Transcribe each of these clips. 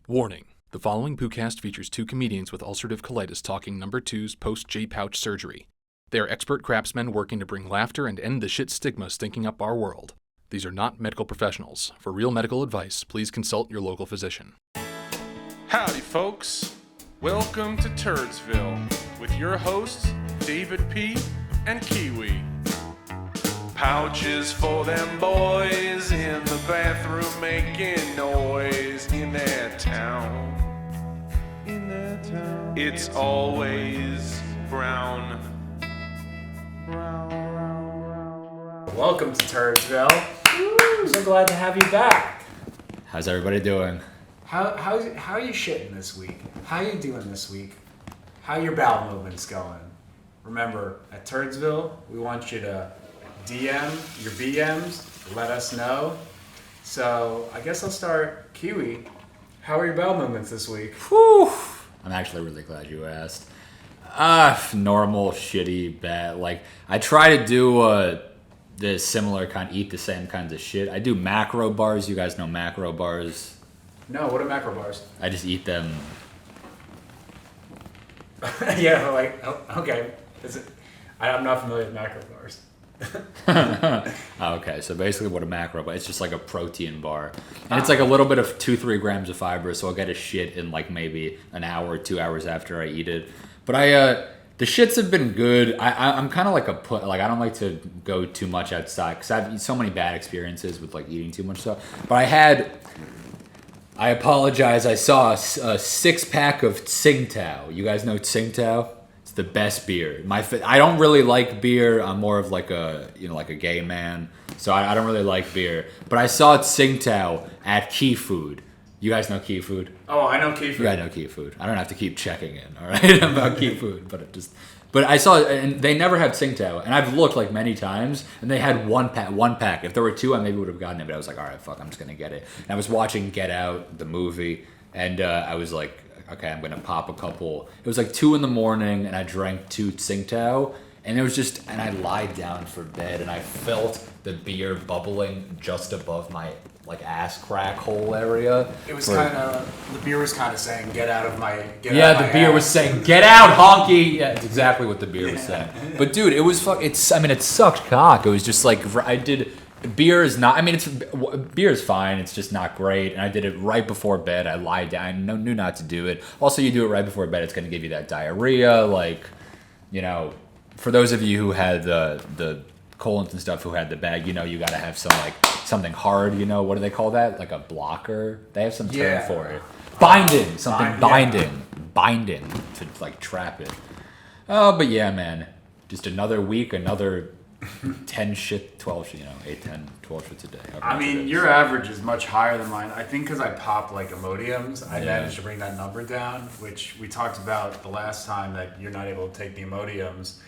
Warning. The following poocast features two comedians with ulcerative colitis talking number two's post-J-pouch surgery. They are expert craftsmen working to bring laughter and end the shit stigma stinking up our world. These are not medical professionals. For real medical advice, please consult your local physician. Howdy, folks. Welcome to Turdsville with your hosts, David P. and Kiwi. Pouches for them boys in the bathroom making noise in their town. It's always brown. Welcome to Turdsville. Woo, so glad to have you back. How's everybody doing? How are you shitting this week? How you doing this week? How your bowel movements going? Remember, at Turdsville, we want you to DM your BMs, let us know. So I guess I'll start. Kiwi, how are your bowel movements this week? Whew. I'm actually really glad you asked. Normal, shitty, bad. Like, I try to do the similar kind, eat the same kinds of shit. I do macro bars. You guys know macro bars? No, what are macro bars? I just eat them. Yeah, like, okay. I'm not familiar with macro bars. Okay, so basically what a macro bar, it's just like a protein bar. And it's like a little bit of 2-3 grams of fiber, so I'll get a shit in like maybe an hour or 2 hours after I eat it. But the shits have been good. I'm kind of like I don't like to go too much outside because I've so many bad experiences with like eating too much stuff. But I apologize, I saw a 6-pack of Tsingtao. You guys know Tsingtao? It's the best beer. I don't really like beer. I'm more of like a gay man, so I don't really like beer. But I saw Tsingtao at Key Food. You guys know Key Food? Oh, I know Key Food. Yeah, I know Key Food. I don't have to keep checking in, all right, about Key Food, but I saw it, and they never have Tsingtao, and I've looked like many times, and they had one pack. If there were two, I maybe would have gotten it, but I was like, all right, fuck, I'm just gonna get it. And I was watching Get Out, the movie, and I was like, okay, I'm gonna pop a couple. It was like 2 a.m, and I drank 2 Tsingtao, and it was just, and I lied down for bed, and I felt the beer bubbling just above my like ass crack hole area. It was the beer was kind of saying, get out of my beer was saying, get out, honky. Yeah, it's exactly what the beer was saying. But dude, it was it sucked cock. It was just like, beer is fine. It's just not great. And I did it right before bed. I lied down. I knew not to do it. Also, you do it right before bed, it's going to give you that diarrhea. Like, for those of you who had the colons and stuff, who had the bag, you got to have something hard, what do they call that? Like a blocker? They have some term for it. Binding, binding to like trap it. Oh, but yeah, man, just another week, another 10 shit, 12 shit, 8, 10, 12 shits a day. I mean, your average is much higher than mine. I think because I pop like Imodiums, I managed to bring that number down, which we talked about the last time, that you're not able to take the Imodiums.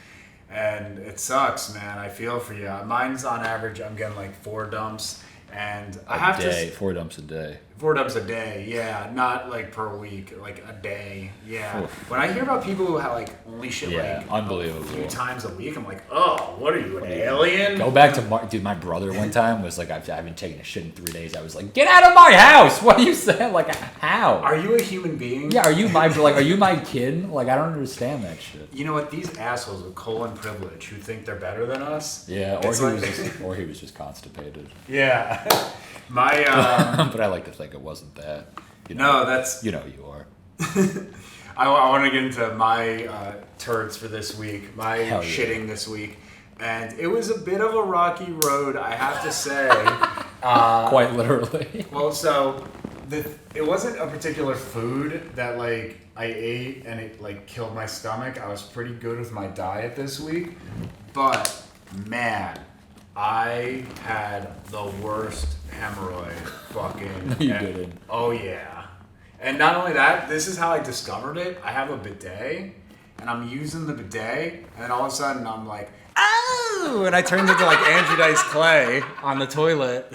And it sucks, man. I feel for you. Mine's on average, I'm getting like 4 dumps. And I have to... 4 dumps a day. 4 dumps a day, yeah. Not like per week, like a day, yeah. Oof. When I hear about people who have like only shit unbelievable. a few times a week, I'm like, oh, what are you, an alien? Go back to my brother one time was like, I haven't taken a shit in 3 days. I was like, get out of my house! What are you saying? Like, how? Are you a human being? Yeah, are you my kid? Like, I don't understand that shit. You know what? These assholes with colon privilege who think they're better than us. Yeah, or he was just constipated. Yeah. But I like to think it wasn't that. No, that's... You are. I want to get into my turds for this week, my shitting this week. And it was a bit of a rocky road, I have to say. Quite literally. Well, so it wasn't a particular food that like I ate and it like killed my stomach. I was pretty good with my diet this week. But, man... I had the worst hemorrhoid fucking... No, you didn't. Oh, yeah. And not only that, this is how I discovered it. I have a bidet, and I'm using the bidet, and then all of a sudden I'm like, oh! And I turned into like Andrew Dice Clay on the toilet.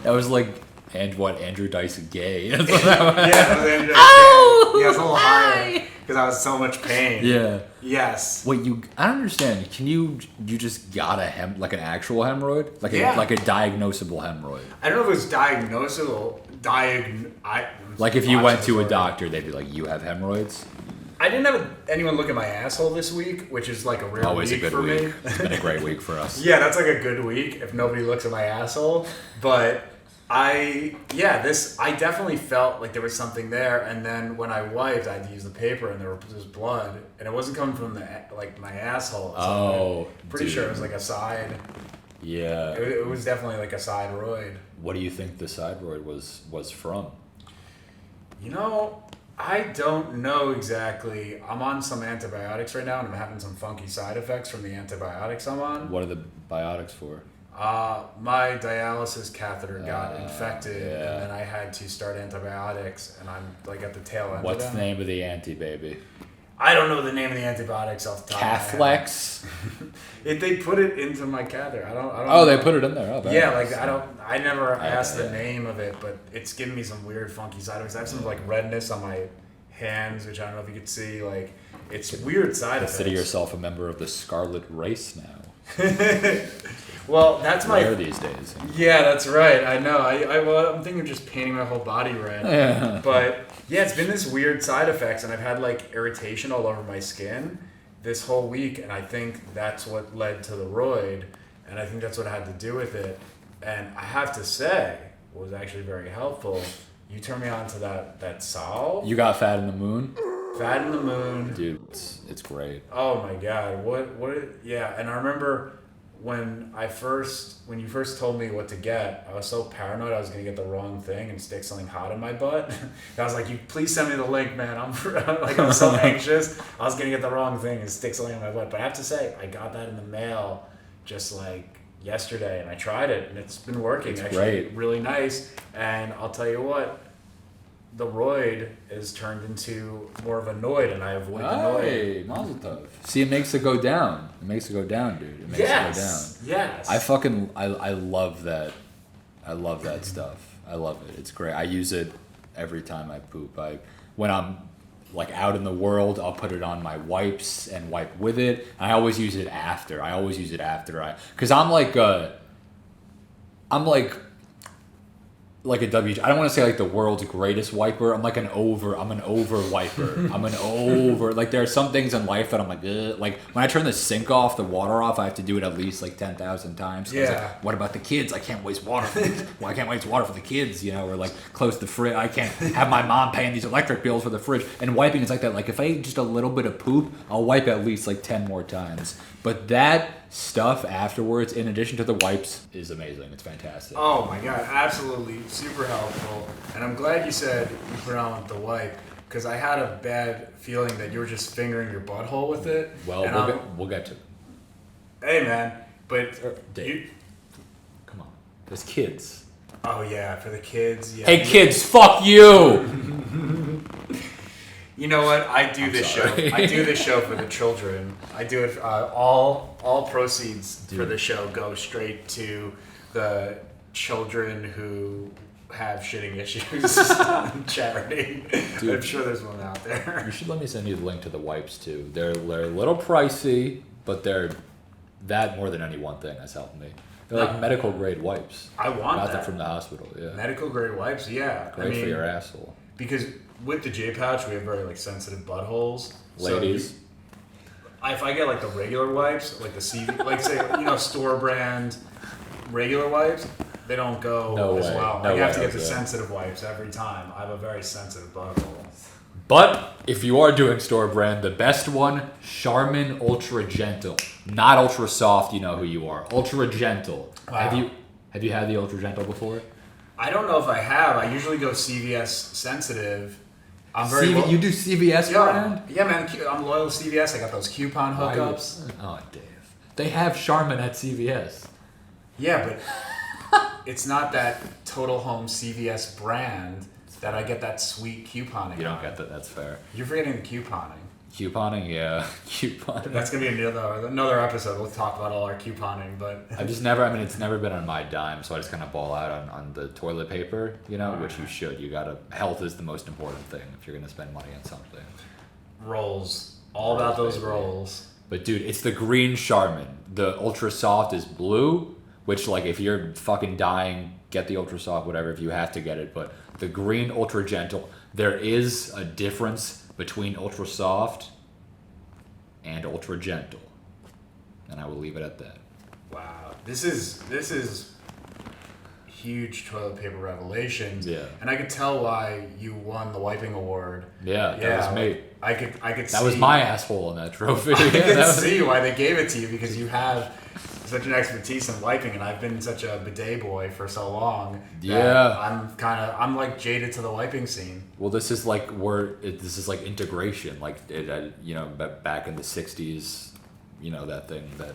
That was like, Andrew Dice gay? That's what that was. Yeah, it was Andrew Dice Clay. Yeah, it was a little higher. Because I was in so much pain. Yeah. Yes. Wait, I don't understand. Can you just got like an actual hemorrhoid? Like a diagnosable hemorrhoid? I don't know if it was Like if you went to a doctor, they'd be like, "You have hemorrhoids." I didn't have anyone look at my asshole this week, which is like a rare Always week a good for week. me. It's been a great week for us. Yeah, that's like a good week if nobody looks at my asshole. But I definitely felt like there was something there, and then when I wiped, I had to use the paper, and there was blood, and it wasn't coming from my asshole. So I'm pretty sure it was like a side. Yeah. It was definitely like a side roid. What do you think the side roid was from? You know, I don't know exactly. I'm on some antibiotics right now, and I'm having some funky side effects from the antibiotics I'm on. What are the biotics for? My dialysis catheter got infected, yeah. and then I had to start antibiotics, and I'm like at the tail end. What's of the them. name of the anti-baby? I don't know the name of the antibiotics off the top. Caflex? They put it into my catheter. I don't. Oh, know. they put it in there. Oh, Yeah, nice. like I never asked the name of it, but it's giving me some weird, funky side effects. I have some like redness on my hands, which I don't know if you could see. Like it's weird side effects. Consider yourself a member of the Scarlet Race now. Well, that's my. Rare these days. Yeah, that's right. I know. I'm thinking of just painting my whole body red. Yeah. But yeah, it's been this weird side effects, and I've had like irritation all over my skin this whole week, and I think that's what led to the roid, and I think that's what had to do with it. And I have to say, what was actually very helpful. You turned me on to that salve. You got Fat in the Moon? Fat in the Moon. Dude, it's great. Oh my God. Yeah, and I remember when you first told me what to get, I was so paranoid I was going to get the wrong thing and stick something hot in my butt. I was like, "You please send me the link, man." I'm so anxious. I was going to get the wrong thing and stick something in my butt. But I have to say, I got that in the mail just like yesterday, and I tried it, and it's been working. It's actually great. Really nice. And I'll tell you what, the roid is turned into more of a noid, and I avoid the noid. Hey, mazel tov. See, it makes it go down. It makes it go down, dude. It makes it go down. Yes. I love that. I love that stuff. I love it. It's great. I use it every time I poop. When I'm like out in the world, I'll put it on my wipes and wipe with it. I always use it after. Because I'm like a I don't want to say like the world's greatest wiper. I'm an over wiper. Like there are some things in life that I'm like, ugh. Like when I turn the sink off, the water off, I have to do it at least like 10,000 times. Yeah. Like, what about the kids? I can't waste water. I can't waste water for the kids, or like close the fridge. I can't have my mom paying these electric bills for the fridge. And wiping is like that. Like if I eat just a little bit of poop, I'll wipe at least like 10 more times. But that stuff afterwards, in addition to the wipes, is amazing. It's fantastic. Oh my God, absolutely super helpful. And I'm glad you said you put it on with the wipe, because I had a bad feeling that you were just fingering your butthole with it. Well, we'll get to it. Hey man, but Dave, come on. There's kids. Oh yeah, for the kids. Yeah. Hey kids, fuck you! You know what? I do this show for the children. I do it. All proceeds for the show go straight to the children who have shitting issues. Charity. Dude, I'm sure there's one out there. You should let me send you the link to the wipes too. They're a little pricey, but they're that more than any one thing has helped me. They're like medical grade wipes. I want Got that. them from the hospital. Yeah. Medical grade wipes. Yeah. Great for your asshole. Because with the J pouch, we have very like sensitive buttholes. Ladies. So if I get like the regular wipes, like the CV, like say store brand regular wipes, they don't go well. I have to get the sensitive wipes every time. I have a very sensitive butthole. But if you are doing store brand, the best one, Charmin Ultra Gentle, not Ultra Soft. You know who you are. Ultra Gentle. Wow. Have you had the Ultra Gentle before? I don't know if I have. I usually go CVS sensitive. I'm very you do CVS brand? Yeah, man. I'm loyal to CVS. I got those coupon hookups. Oh, Dave. They have Charmin at CVS. Yeah, but it's not that Total Home CVS brand that I get that sweet couponing. You don't get that. That's fair. You're forgetting the couponing. Couponing, yeah. Couponing. That's going to be another episode. We'll talk about all our couponing, but... it's never been on my dime, so I just kind of ball out on the toilet paper, which you should. Health is the most important thing if you're going to spend money on something. Rolls. All about those rolls. But dude, it's the green Charmin. The Ultra Soft is blue, which like if you're fucking dying, get the Ultra Soft, whatever, if you have to get it. But the green Ultra Gentle. There is a difference between Ultra Soft and Ultra Gentle, and I will leave it at that. Wow, this is huge toilet paper revelations. Yeah. And I could tell why you won the wiping award. Yeah, that was me. I could see. That was my asshole in that trophy. I could see why they gave it to you, because you have such an expertise in wiping, and I've been such a bidet boy for so long. Yeah. I'm like jaded to the wiping scene. Well, this is like this is like integration, like back in the '60s, that thing that.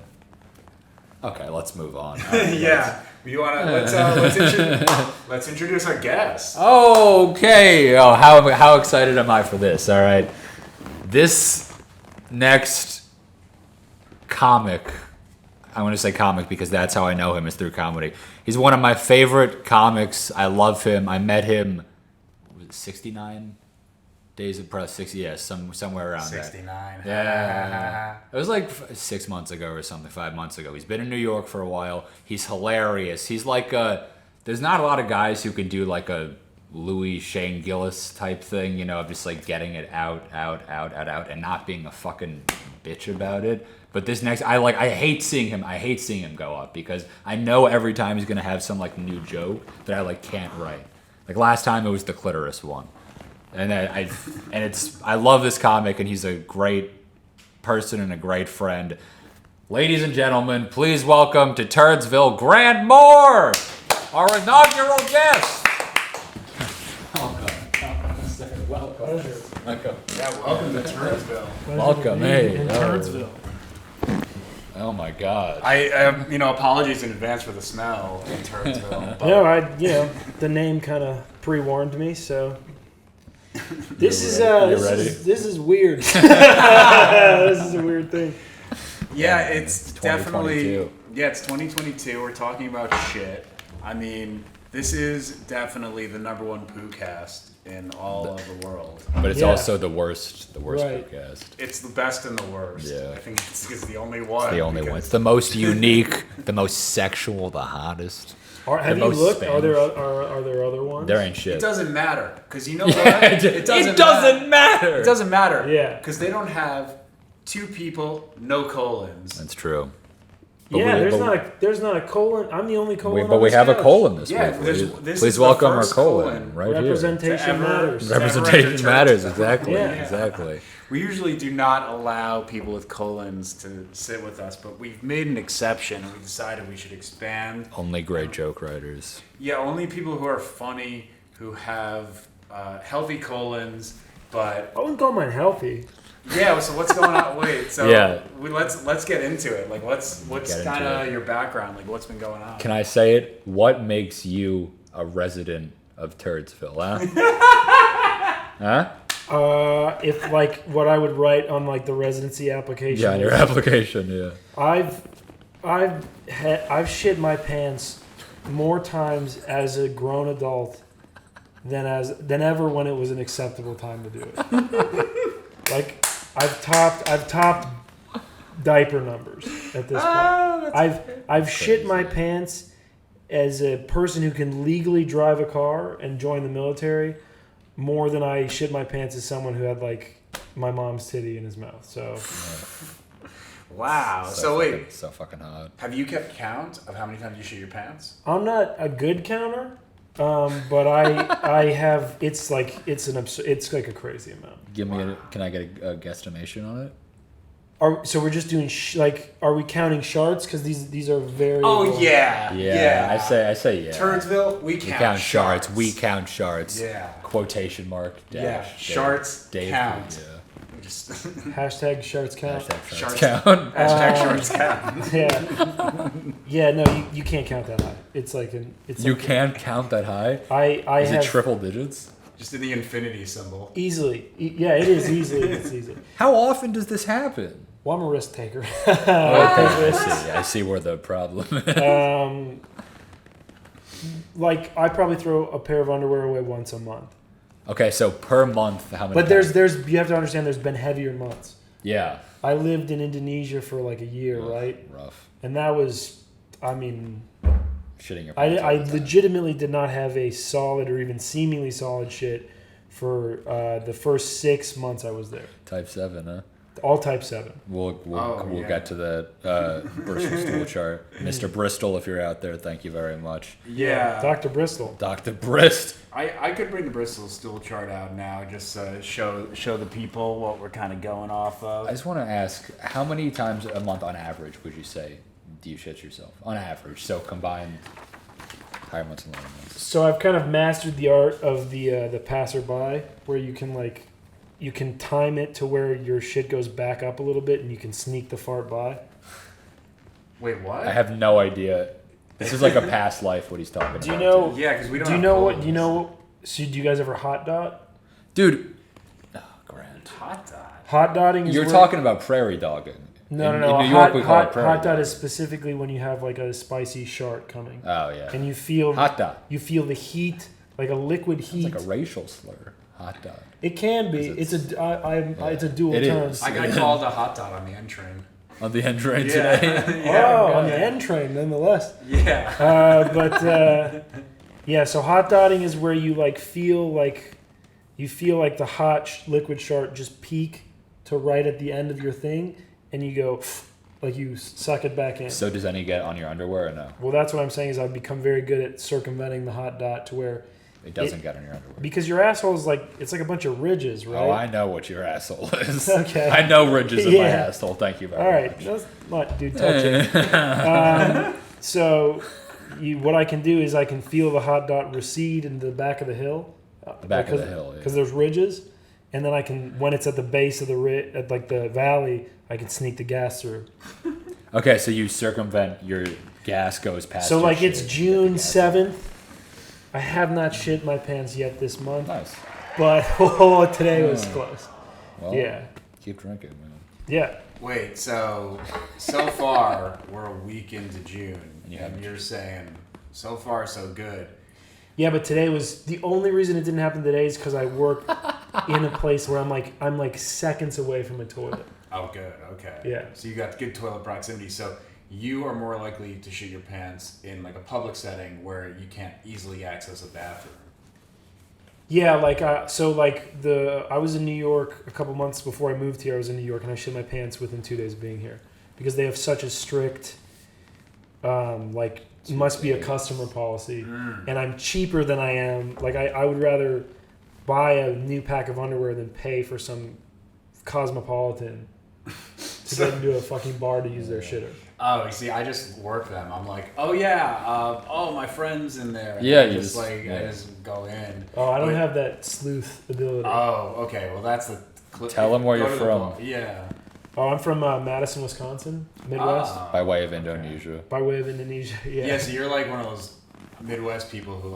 Okay, let's move on. Yeah, you wanna let's introduce our guest. Okay. Oh, how excited am I for this? All right, this next comic. I want to say comic because that's how I know him, is through comedy. He's one of my favorite comics. I love him. I met him. Was it 69 days of press? 60, yeah, somewhere around 69. that. Yeah. It was like 6 months ago or something, 5 months ago. He's been in New York for a while. He's hilarious. He's like there's not a lot of guys who can do like a Louis Shane Gillis type thing, of just like getting it out, and not being a fucking bitch about it. But this next, I hate seeing him. I hate seeing him go up because I know every time he's gonna have some like new joke that I like can't write. Like last time it was the clitoris one. And I love this comic, and he's a great person and a great friend. Ladies and gentlemen, please welcome to Turdsville, Grant Moore, our inaugural guest. Welcome. Yeah, welcome to Turdsville. Welcome, hey. In Turdsville. Oh my God. I apologies in advance for the smell in Turdsville. But No, the name kind of pre-warned me, so. This is weird. This is a weird thing. yeah, it's definitely 2022. it's 2022. We're talking about shit. I mean, this is definitely the number one poocast in all of the world. But it's also the worst Right. podcast. It's the best and the worst. Yeah. I think it's the only one. The only one. because- It's the most unique, the most sexual, the hottest. Have you most looked? Are there other ones? There ain't shit. It doesn't matter, because you know what? It doesn't matter. It doesn't matter. Yeah. Because they don't have two people, no colons. That's true. But Yeah, we- there's not a colon. I'm the only colon. but on we this have a couch. colon this Yeah, week. this Please is the welcome our first colon colon. right here. Representation To ever- matters. Rep- Representation Church. matters. Exactly. Yeah. Exactly. We usually do not allow people with colons to sit with us, but we've made an exception, and we decided we should expand. Only great joke writers. Yeah, only people who are funny, who have healthy colons, but I wouldn't call mine healthy. yeah. So what's going on? Wait. So Yeah. let's get into it. Like, what's Get into kind of it. your background? Like, what's been going on? Can I say it? What makes you a resident of Turdsville, huh? Huh? If like what I would write on like the residency application. Yeah, on your application, yeah. I've shit my pants more times as a grown adult than ever when it was an acceptable time to do it. Like I've topped diaper numbers at this point. I've shit my pants as a person who can legally drive a car and join the military more than I shit my pants as someone who had like my mom's titty in his mouth. So Wow. So wait, fucking, so fucking hot. have you kept count of how many times you shit your pants? I'm not a good counter, but I have. It's like it's like a crazy amount. Can I get a guesstimation on it? So we're just doing are we counting shards? Because these are very. Oh yeah. Yeah. I say yeah. Turdsville, we We count, count shards. shards. We count shards. Yeah. Quotation mark. Dash. Yeah. Dave. Shards Dave, count. Yeah. We just Hashtag shards count. Hashtag Shards. shards count. hashtag shards count. Yeah. Yeah. No, you can't count that high. It's like You like can't count that high? I Is have it triple digits? Just in the infinity symbol. easily. Yeah, it is easily. It's easy. How often does this happen? Well, I'm a risk taker. I see where the problem is. Like I probably throw a pair of underwear away once a month. Okay, so per month, how many? But times? there's you have to understand there's been heavier months. Yeah. I lived in Indonesia for like a year, right? Rough. And that was, I mean, shitting your pants. I legitimately did not have a solid or even seemingly solid shit for the first 6 months I was there. Type 7, huh? All type 7. We'll get to that Bristol stool chart. Mr. Bristol, if you're out there, thank you very much. Yeah. Dr. Bristol. Dr. Brist. I could bring the Bristol stool chart out now, just show the people what we're kind of going off of. I just want to ask, how many times a month on average would you say do you shit yourself? On average, so combined higher months and lower months. So I've kind of mastered the art of the passerby, where you can time it to where your shit goes back up a little bit and you can sneak the fart by. Wait, what? I have no idea. This is like a past life what he's talking about. Do you know? Yeah, because we don't. Do you have know what? clothes. Do you know? So do you guys ever hot dot? Dude. Oh, grand. Hot dog. Hot dotting is You're where- talking about prairie dogging. No. In New York, we call it Hot prairie dot is dog. specifically when you have like a spicy shark coming, Oh, yeah. and you feel Hot dot. You feel the heat, like a liquid It's heat. like a racial slur. Hot dog. It can be. It's- It's a dual It term. is. I got called a hot dog on the N train. On the end train Yeah. today. Oh, on the N train, nonetheless. Yeah. Yeah. So hot dotting is where you feel like the hot liquid shark just peak to right at the end of your thing, and you go like you suck it back in. So does any get on your underwear or no? Well, that's what I'm saying is I've become very good at circumventing the hot dot to where It doesn't get on your underwear. because your asshole is it's like a bunch of ridges, right? Oh, I know what your asshole is. Okay. I know ridges in my Yeah. asshole. Thank you very All right, much. that's not dude touch it. So, what I can do is I can feel the hot dot recede into the back of the hill. The back of the hill, yeah. Because there's ridges, and then I can, when it's at the base of at the valley, I can sneak the gas through. Okay, so you circumvent your gas goes past. So your it's shit. June Gas. 7th. I have not shit my pants yet this month, Nice. but today was close. Well, Yeah, keep drinking, man. yeah. Wait, so far we're a week into June, And and you're saying so far so good. Yeah, but today was the only reason it didn't happen today is because I work in a place where I'm like seconds away from a toilet. Oh, good. Okay. Yeah. So you got good toilet proximity. So you are more likely to shit your pants in like a public setting where you can't easily access a bathroom. Yeah, I was in New York a couple months before I moved here. I was in New York and I shit my pants within 2 days of being here because they have such a strict, must be a customer policy, and I'm cheaper than I am. I would rather buy a new pack of underwear than pay for some cosmopolitan to get into a fucking bar to use their shitter. Oh, you see, I just work them. I'm like, oh yeah, my friend's in there. Yeah, I you just just- I just go in. Oh, I don't But- have that sleuth ability. Oh, okay. Well, that's the. Tell them where go you're to the from. bar. Yeah. Oh, I'm from Madison, Wisconsin, Midwest, Ah. By way of Indonesia. by way of Indonesia. Yeah. Yeah, so you're like one of those Midwest people who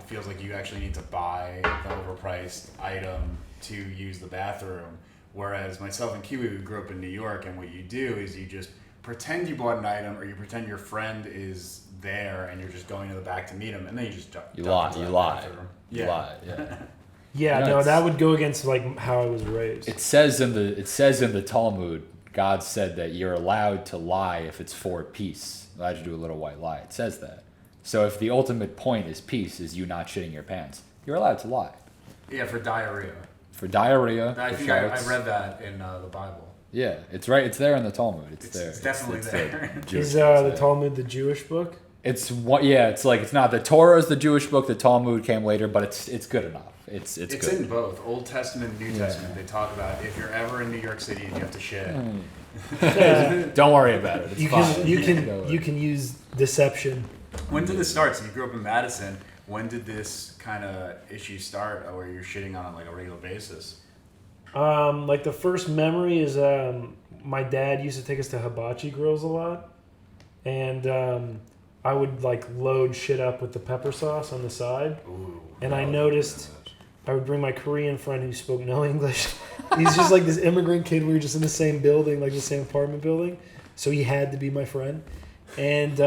feels like you actually need to buy the overpriced item to use the bathroom. Whereas myself and Kiwi, we grew up in New York, and what you do is you just pretend you bought an item, or you pretend your friend is there, and you're just going to the back to meet him, and then you just You duck lie. into You that lie. bathroom. You lie. Yeah. Yeah, No, no, it's- that would go against how I was raised. It says in the Talmud, God said that you're allowed to lie if it's for peace. Allowed to do a little white lie. It says that. So if the ultimate point is peace, is you not shitting your pants, you're allowed to lie. Yeah, for diarrhea. For diarrhea. I for think I farts. read that in the Bible. Yeah, it's right. It's there in the Talmud. It's there. It's definitely there. Jewish Is text, the yeah. Talmud the Jewish book? It's what? Yeah, it's like it's not the Torah is the Jewish book. The Talmud came later, but it's good enough. It's It's good. in both Old Testament and New Testament. They talk about if you're ever in New York City and you have to shit. Don't worry about it. It's You fine. can you can use deception. When did this start? So you grew up in Madison. When did this kind of issue start, where you're shitting on a regular basis? The first memory is my dad used to take us to hibachi grills a lot, and I would load shit up with the pepper sauce on the side. Ooh. And I noticed I would bring my Korean friend who spoke no English. He's just like this immigrant kid. We were just in the same building, like the same apartment building. So he had to be my friend. And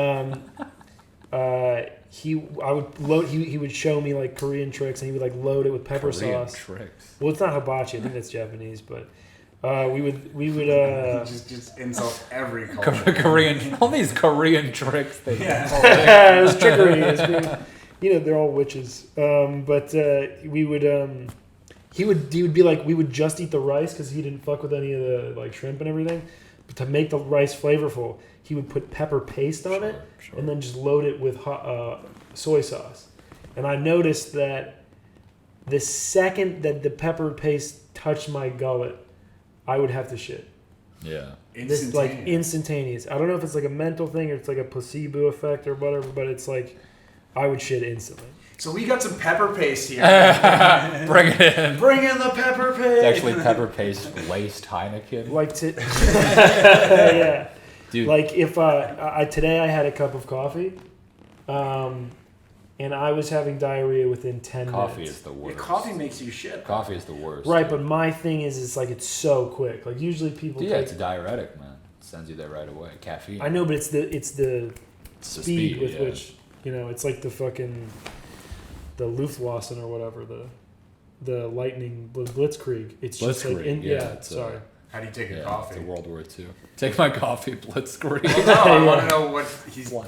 he would show me Korean tricks, and he would load it with pepper Korean sauce. tricks. Well, it's not hibachi. I think that's Japanese, but We would just insult every culture. Korean, all these Korean tricks. It was trickery. They're all witches. But we would. He would be like, we would just eat the rice because he didn't fuck with any of the like shrimp and everything. But to make the rice flavorful, he would put pepper paste on it and then just load it with soy sauce. And I noticed that the second that the pepper paste touched my gullet, I would have to shit. Yeah. This like instantaneous. I don't know if it's like a mental thing or it's like a placebo effect or whatever, but it's like I would shit instantly. So we got some pepper paste here. Bring it in. Bring in the pepper paste. It's actually pepper paste laced Heineken. Yeah. Dude. Like if today I had a cup of coffee, and I was having diarrhea within 10 minutes. Coffee is the worst. Yeah, coffee makes you shit. Coffee is the worst. Right, but my thing is, it's like it's so quick. Like usually people. Yeah, it's a diuretic, man. It sends you there right away. Caffeine. I know, but it's the speed with yeah. which it's like the fucking the Luftwaffe or whatever the lightning blitzkrieg. It's just like sorry. How do you take your coffee? It's a World War II. Take my coffee, blitzkrieg. Well, no, I want to know what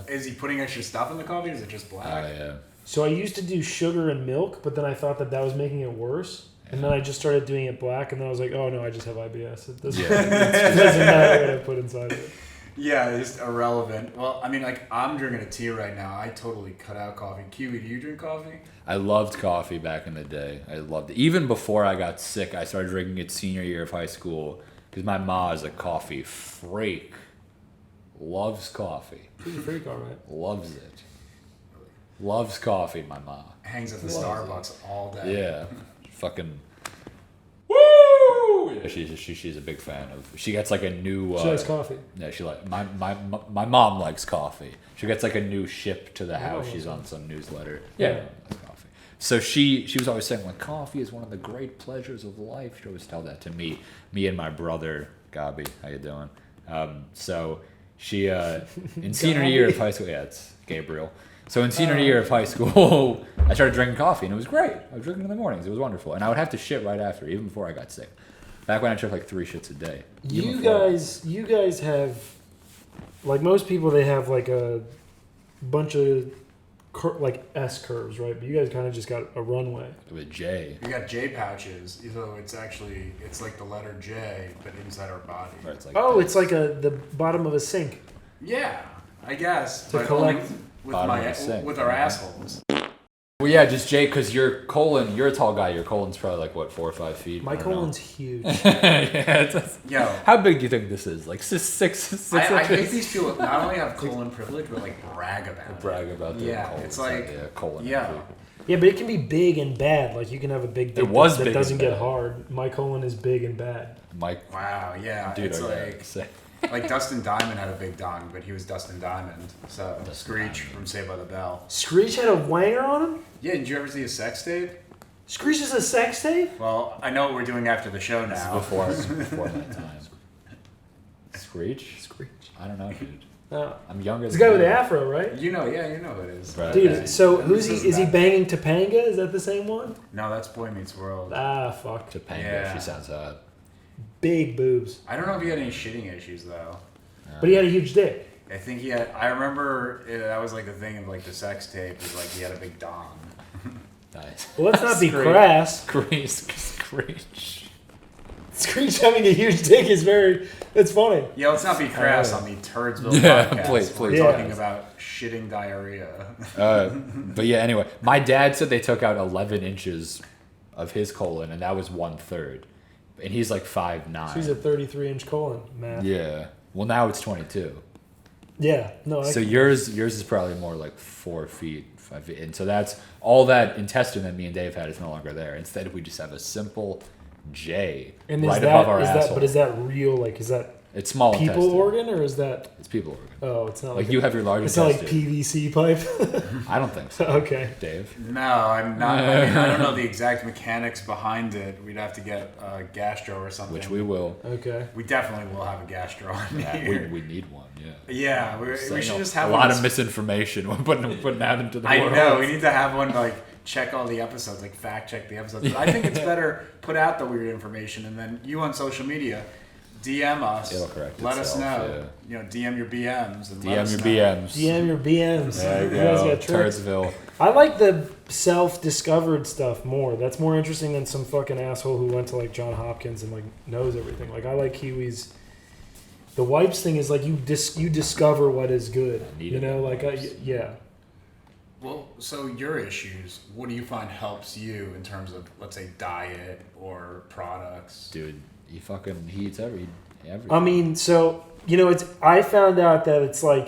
is he putting extra stuff in the coffee or is it just black? Yeah. So I used to do sugar and milk, but then I thought that was making it worse. And then I just started doing it black, and then I was like, oh no, I just have IBS. It doesn't matter what I put inside of it. Yeah, it's irrelevant. Well, I mean, like, I'm drinking a tea right now. I totally cut out coffee. Kiwi, do you drink coffee? I loved coffee back in the day. I loved it. Even before I got sick, I started drinking it senior year of high school because my ma is a coffee freak. Loves coffee. She's a freak, all right. Loves it. Loves coffee, my ma. Hangs at the Starbucks all day. Yeah. Fucking... Woo! Yeah, she's a big fan of... She gets like a new... She likes coffee. Yeah, she like... My mom likes coffee. She gets like a new ship to the house. She's on some newsletter. Yeah. Likes coffee. So she was always saying like, coffee is one of the great pleasures of life. She'd always tell that to me and my brother, Gabi. How you doing? So she... in senior year of high school... Yeah, it's Gabriel. So in senior year of high school, I started drinking coffee, and it was great. I was drinking in the mornings. It was wonderful. And I would have to shit right after, even before I got sick. Back when I took like 3 shits a day. You guys have, like most people, they have like a bunch of like S curves, right? But you guys kind of just got a runway. With J. We got J pouches, so it's like the letter J, but inside our body. Right, it's like it's like the bottom of a sink. Yeah, I guess. To but collect only with our assholes. Well, yeah, just Jay, because your colon, you're a tall guy. Your colon's probably like, what, 4 or 5 feet? My colon's huge. Yo. How big do you think this is? Like six inches? I think these people not only have colon privilege, but like brag about it. Their colon. It's like... colon. Yeah. Yeah, but it can be big and bad. Like you can have a big dick that doesn't get hard. My colon is big and bad. Mike. Wow, yeah. Dude, it's like Dustin Diamond had a big dong, but he was Dustin Diamond. So Screech from Saved by the Bell. Screech had a wanger on him? Yeah, did you ever see a sex tape? Screech is a sex tape? Well, I know what we're doing after the show now. This is before my time. Screech? I don't know, dude. I'm younger than the guy with the afro, right? You know who it is. Right. Dude, so who's he? Is he banging Topanga? Is that the same one? No, that's Boy Meets World. Ah, fuck. Topanga, she sounds hot. Big boobs. I don't know if he had any shitting issues, though. But he had a huge dick. I think he had... I remember that was like the thing of like the sex tape, is like he had a big dong. Nice. Well, let's not be crass. Screech. Screech having a huge dick is it's funny. Yeah, let's not be crass on the Turdsville podcast. Please. We're talking about shitting diarrhea. But yeah, anyway, my dad said they took out 11 inches of his colon, and that was 1/3. And he's like 5'9". So he's a 33-inch colon, man. Yeah. Well, now it's 22. Yeah. No. So yours is probably more like 4 feet, 5 feet, and so that's all that intestine that me and Dave had is no longer there. Instead, we just have a simple J above our asshole. But is that real? Like, is that it's small people intestine. Organ or is that? It's people organ. Oh, it's not like you have your large it's intestine. It's not like PVC pipe. I don't think so. Okay. Dave? No, I'm not. I mean, I don't know the exact mechanics behind it. We'd have to get a gastro or something. Which we will. Okay. We definitely will have a gastro on here. We need one, yeah. Yeah, we should just have a lot of misinformation. We're putting out into the world. I know, we need to have one like check all the episodes, like fact check the episodes. But I think it's better put out the weird information, and then you on social media, DM us. It'll correct let us itself, know. You know, DM your BMs. And DM your BMs. DM your BMs. There you You guys go. got tricks. Turdsville. I like the self-discovered stuff more. That's more interesting than some fucking asshole who went to like John Hopkins and like knows everything. Like I like Kiwi's. The wipes thing is like you discover what is good. You know, like yeah. Well, so your issues, what do you find helps you in terms of, let's say, diet or products? Dude, he eats everything. I mean, so, you know, I found out that it's like,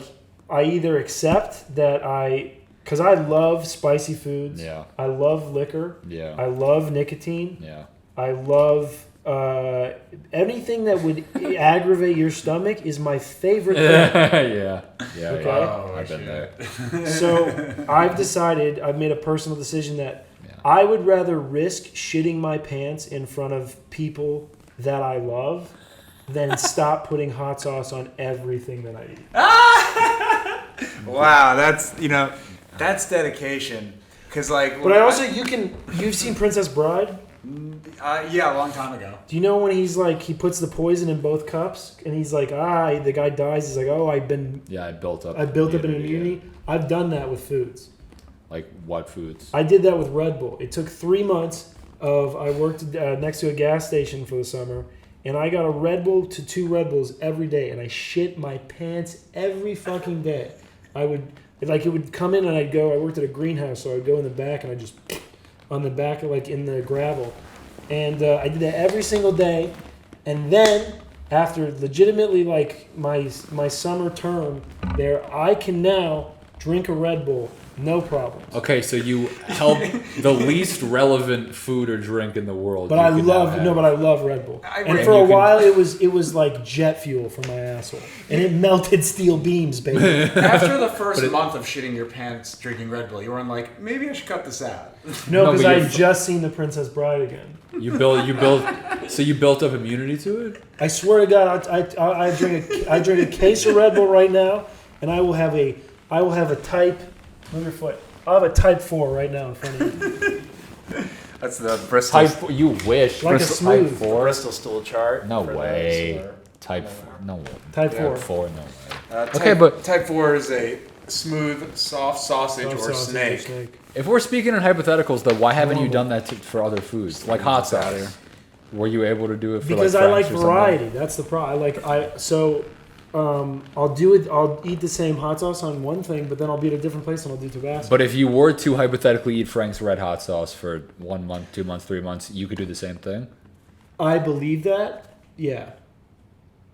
I either accept that because I love spicy foods. Yeah. I love liquor. Yeah. I love nicotine. Yeah. I love anything that would aggravate your stomach is my favorite thing. Yeah. Okay. Oh, I've been there. So I've made a personal decision that I would rather risk shitting my pants in front of people that I love than stop putting hot sauce on everything that I eat. Wow, that's dedication. Cause like, but I also you've seen Princess Bride? Yeah, a long time ago. Do you know when he's like he puts the poison in both cups and he's like the guy dies, he's like, oh, I built up an immunity. Yeah. I've done that with foods. Like what foods? I did that with Red Bull. It took 3 months I worked next to a gas station for the summer, and I got a Red Bull to 2 Red Bulls every day, and I shit my pants every fucking day. It would come in and I worked at a greenhouse, so I'd go in the back and I just on the back, like in the gravel. And I did that every single day. And then after legitimately like my summer term there, I can now drink a Red Bull, no problem. Okay, so you help the least relevant food or drink in the world. But I love Red Bull. And for a while it was like jet fuel for my asshole. And it melted steel beams, baby. After the first month of shitting your pants drinking Red Bull, you were like, maybe I should cut this out. No, because I had just seen The Princess Bride again. So you built up immunity to it? I swear to God, I drink a case of Red Bull right now, and I will have a type. Move your foot. I'll have a type 4 right now in front of you. That's the Bristol. Type. You wish. Like a smooth. Type 4. Bristol stool chart. No for way. those, Type 4. No way. Type 4. Type 4. No way. type, Okay, but type 4 is a smooth, soft sausage or snake. if we're speaking in hypotheticals, though, why haven't you done that for other foods like hot sauce? Were you able to do it for Because like I like French or variety. That's the problem. I'll do it. I'll eat the same hot sauce on one thing, but then I'll be at a different place and I'll do Tabasco. But if you were to hypothetically eat Frank's Red Hot Sauce for 1 month, 2 months, 3 months, you could do the same thing? I believe that. Yeah.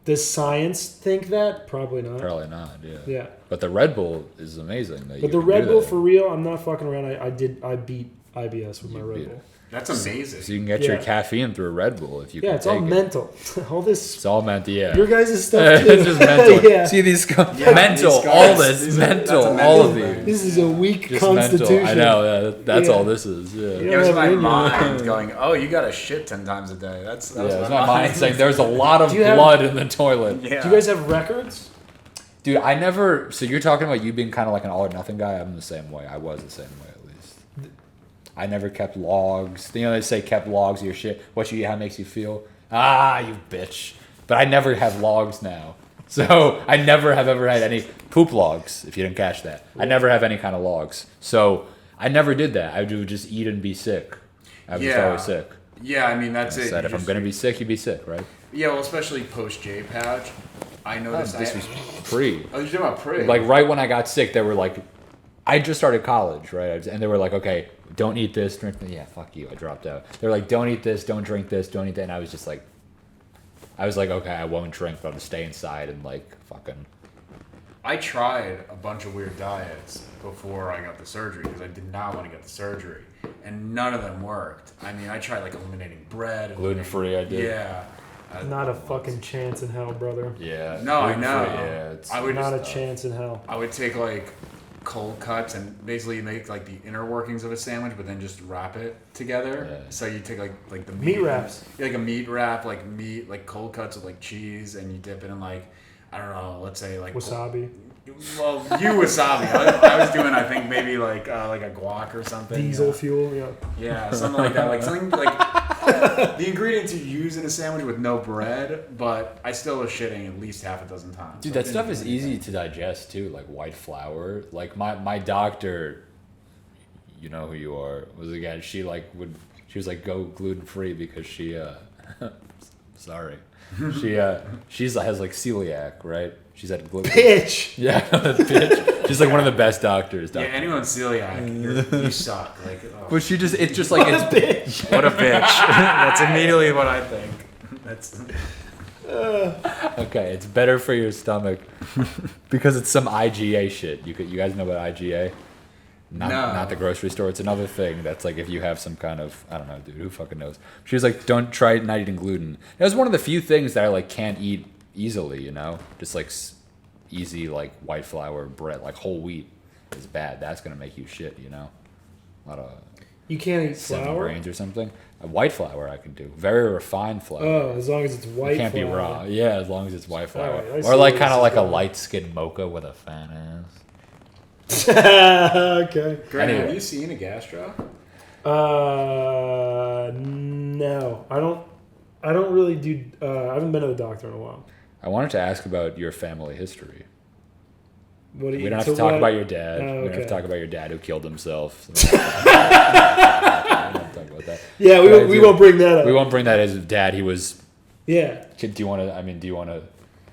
Does science think that? Probably not. Probably not, yeah. Yeah. But the Red Bull is amazing. But the Red Bull, for real, I'm not fucking around. I beat IBS with my Red beat Bull. it. That's amazing. So you can get your caffeine through a Red Bull if you can It's all take it. mental. All this. It's all mental, yeah. Your guys' stuff too. It's just mental. Yeah. See these mental, these guys, all this, these are- mental, that's a all of mental these. This is a weak Just constitution. mental. I know, that's Yeah. all this is. Yeah. It was my Yeah. mind going, oh, you got to shit 10 times a day. That was It's my mind saying there's a lot of Do you have- blood in the toilet. Yeah. Do you guys have records? Dude, I never. So you're talking about you being kind of like an all or nothing guy. I'm the same way. I was the same way at least. I never kept logs. You know, they say kept logs of your shit. What you eat, how it makes you feel. Ah, you bitch. But I never have logs now. So I never have ever had any poop logs, if you didn't catch that. I never have any kind of logs. So I never did that. I would just eat and be sick. I was just always sick. Yeah, I mean, that's I it. said, if I'm going to be sick, you be sick, right? Yeah, well, especially post J pouch. I noticed This was pre. Oh, you're talking about pre. Like right when I got sick, they were like, I just started college, right? And they were like, okay, don't eat this, drink that. Yeah, fuck you. I dropped out. They're like, don't eat this, don't drink this, don't eat that. And I was like, okay, I won't drink, but I'll just stay inside and like fucking. I tried a bunch of weird diets before I got the surgery because I did not want to get the surgery, and none of them worked. I mean, I tried like eliminating bread, Gluten-free, I did. Yeah. Not a fucking chance in hell, brother. Yeah. No, I know. Yeah, it's I would Not a just, chance in hell. I would take like cold cuts and basically make like the inner workings of a sandwich, but then just wrap it together. Yeah. So you take like the Meat wraps. like a meat wrap, like cold cuts with like cheese, and you dip it in like, I don't know, let's say like Wasabi. Well, you wasabi. I was doing, I think, maybe like a guac or something. Diesel fuel, yeah. Yeah, something like that. Like something like the ingredients you use in a sandwich with no bread, but I still was shitting at least half a dozen times. Dude, So that stuff is easy to digest too, like white flour. Like my doctor, you know who you are, was again. She was like go gluten free because she sorry, she has like celiac, right? She's had gluten. Bitch. Yeah, bitch. She's like one of the best doctors. Yeah, anyone celiac, you suck. Like, oh. But it's just like it's Bitch. What a bitch. That's immediately what I think. That's okay. It's better for your stomach because it's some IGA shit. You guys know about IGA? Not the grocery store. It's another thing that's like if you have some kind of, I don't know, dude, who fucking knows? She was like, don't try not eating gluten. It was one of the few things that I like can't eat easily, you know, just like easy like white flour bread, like whole wheat is bad. That's gonna make you shit, you know. A lot of You can't eat 7 flour? grains or something. White flour I can do, very refined flour. Oh, as long as it's white It can't flour. be raw. Yeah, as long as it's white flour, Alright, I see or like where kind of this like is a going. light skinned mocha with a fat ass. Okay. Grant, Anyway. have you seen a gastro? No. I don't really do. I haven't been to the doctor in a while. I wanted to ask about your family history. What do you? We don't have so to talk what- about your dad. Oh, We don't have okay. to talk about your dad who killed himself. We don't have to talk about that. Yeah, But we won't bring that up. We won't bring that as dad. He was. Yeah. Do you want to? I mean, do you want to?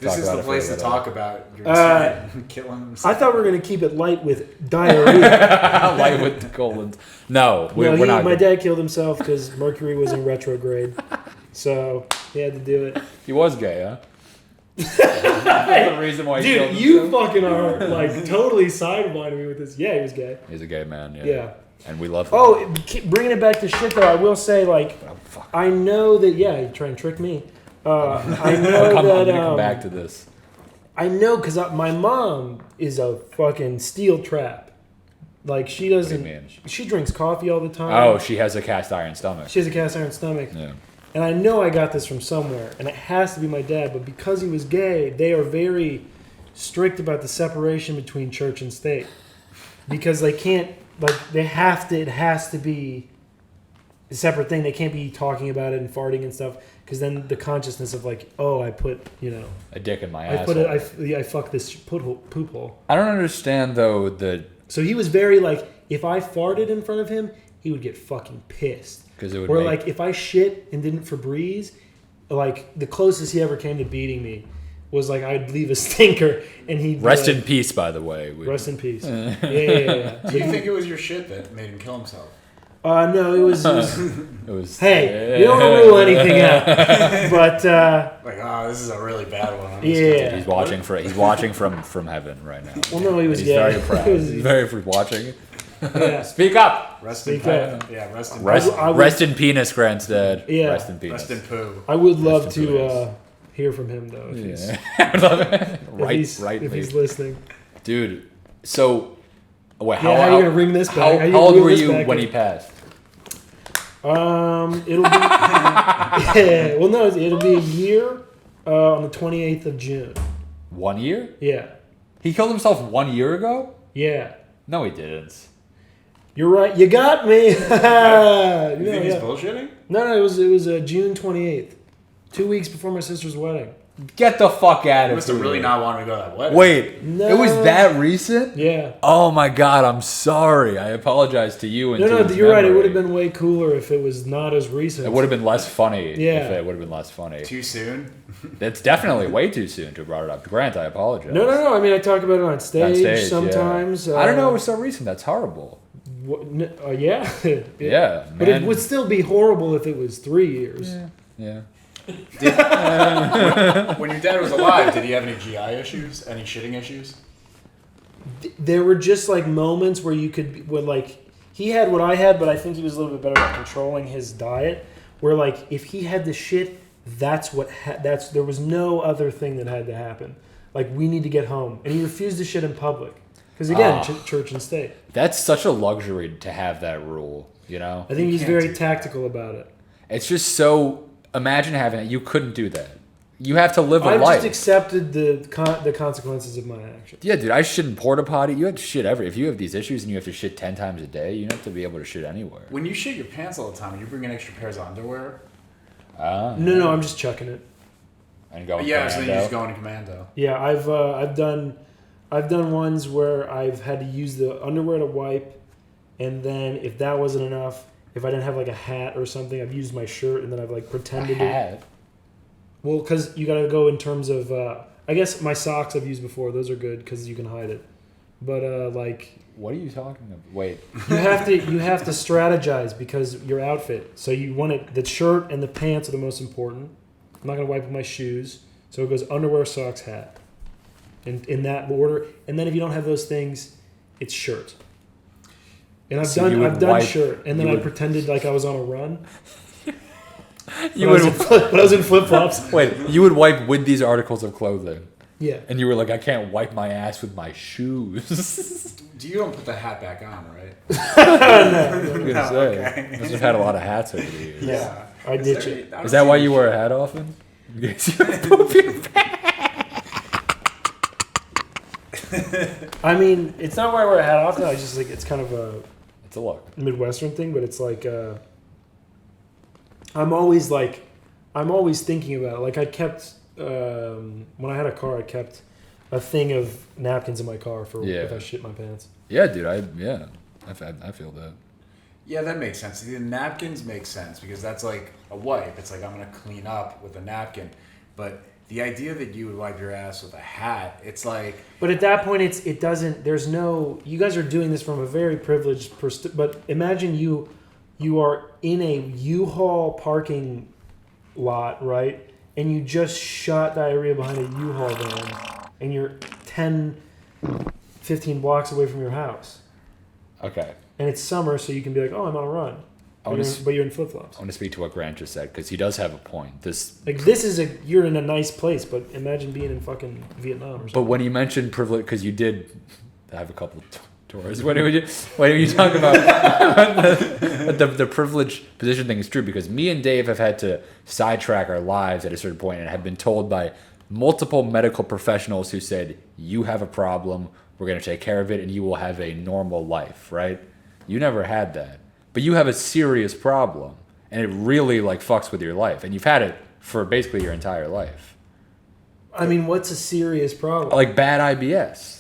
This is the place to talk about your killing I himself. thought we were gonna keep it light with diarrhea. Light with the colons. No, we're No, not. my dad killed himself because Mercury was in retrograde, so he had to do it. He was gay, huh? That's the reason why he killed Dude, you himself. fucking are like totally sidewinding me with this. Yeah, he was gay. He's a gay man. Yeah. Yeah. And we love him. Oh, bringing it back to shit though, I will say like Oh, fuck. I know that. Yeah, you try and trick me. I know I'm that. gonna come back to this. I know because my mom is a fucking steel trap. Like she doesn't. mean? She drinks coffee all the time. Oh, she has a cast iron stomach. She has a cast iron stomach. Yeah. And I know I got this from somewhere, and it has to be my dad. But because he was gay, they are very strict about the separation between church and state, because they can't. Like they have to. It has to be a separate thing. They can't be talking about it and farting and stuff, because then the consciousness of like, oh, I put A dick in my I asshole. put it. I fucked this poop hole. I don't understand though the So he was very like, if I farted in front of him, he would get fucking pissed. because it would Or make, like if I shit and didn't Febreze, like the closest he ever came to beating me was like I'd leave a stinker and he'd be rest like, in peace. By the way, rest in peace. Yeah. Do you think it was your shit that made him kill himself? No, it was It was. hey, you don't rule anything out. But Like, oh, this is a really bad one. I'm just yeah. He's watching He's watching from heaven right now. Well, no, he was He's gay. very proud. He was- He's very watching. Yeah. Speak up. Rest in Speak up. peace. Yeah, rest in Rest, I would- rest in penis, Grandstad. Yeah. Rest in penis. Rest in poo. I would love Rest in to peace. Hear from him though. If he's, right, if he's listening. dude. So, wait, Yeah, how are you gonna ring this back? How you How gonna old reel were this you back when in? he passed? It'll be yeah. Well, no, it'll be a year on the 28th of June. 1 year? Yeah, He killed himself 1 year ago? yeah. No, he didn't. You're right. You got me. You think he's Yeah. bullshitting? No, it was June 28th, 2 weeks before my sister's wedding. Get the fuck out He of must have here. really not wanted to go to that wedding. Wait, No. it was that recent? Yeah. Oh my god, I'm sorry. I apologize to you and to No, his you're right. It memory. would have been way cooler if it was not as recent. It would have been less funny. Yeah. If it would have been less funny. Too soon? That's definitely way too soon to have brought it up. Grant, I apologize. No. I mean, I talk about it on stage, On stage, sometimes. Yeah. I don't know. It was so recent. That's horrible. Yeah. Yeah, But man. it would still be horrible if it was 3 years. Yeah. When your dad was alive, did he have any GI issues? Any shitting issues? There were just like moments where you could, where like he had what I had, but I think he was a little bit better at controlling his diet. Where like if he had the shit, that's what there was no other thing that had to happen. Like we need to get home, and he refused to shit in public because again, church and state. That's such a luxury to have that rule, you know? I think You he's can't very do tactical about it. It's just so... Imagine having it. You couldn't do that. You have to live a I've life. just accepted the consequences of my actions. Yeah, dude, I shit in porta potty. You have to shit if you have these issues and you have to shit 10 times a day, you don't have to be able to shit anywhere. When you shit your pants all the time, are you bringing extra pairs of underwear? No, I'm just chucking it. And go Yeah, so then you just go into commando. Yeah, I've done ones where I've had to use the underwear to wipe, and then if that wasn't enough, if I didn't have like a hat or something, I've used my shirt and then I've like pretended hat? Well, because you got to go in terms of, I guess my socks I've used before. Those are good because you can hide it. But like, what are you talking about? Wait, you have to strategize because your outfit. So you want it. The shirt and the pants are the most important. I'm not gonna wipe with my shoes, so it goes underwear, socks, hat, in that order. And then if you don't have those things, it's shirt. And I've done shirt, and then I pretended like I was on a run. But I was in flip flops. Wait, you would wipe with these articles of clothing? Yeah. And you were like, I can't wipe my ass with my shoes. You don't put the hat back on, right? I was gonna say, I must have had a lot of hats over the years. Yeah, I ditch it. Is that why you wear a hat often? Because you poop your pants. I mean, it's not why I wear a hat often. I just like it's kind of a look Midwestern thing, but it's like I'm always thinking about it. Like I kept when I had a car, I kept a thing of napkins in my car for if I shit my pants. Yeah, dude. I feel that. Yeah, that makes sense. The napkins make sense because that's like a wipe. It's like I'm gonna clean up with a napkin, but the idea that you would wipe your ass with a hat, it's like. But at that point, it doesn't. There's no. You guys are doing this from a very privileged. But imagine you are in a U-Haul parking lot, right? And you just shot diarrhea behind a U-Haul van, and you're 10, 15 blocks away from your house. Okay. And it's summer, so you can be like, "Oh, I'm on a run," but you're in flip flops. I want to speak to what Grant just said because he does have a point. You're in a nice place, but imagine being in fucking Vietnam or something. But when you mentioned privilege, because you did have a couple of tours. When you talk about the privileged position thing is true because me and Dave have had to sidetrack our lives at a certain point and have been told by multiple medical professionals who said, you have a problem, we're going to take care of it, and you will have a normal life, right? You never had that. But you have a serious problem, and it really like fucks with your life. And you've had it for basically your entire life. I mean, what's a serious problem? Like bad IBS.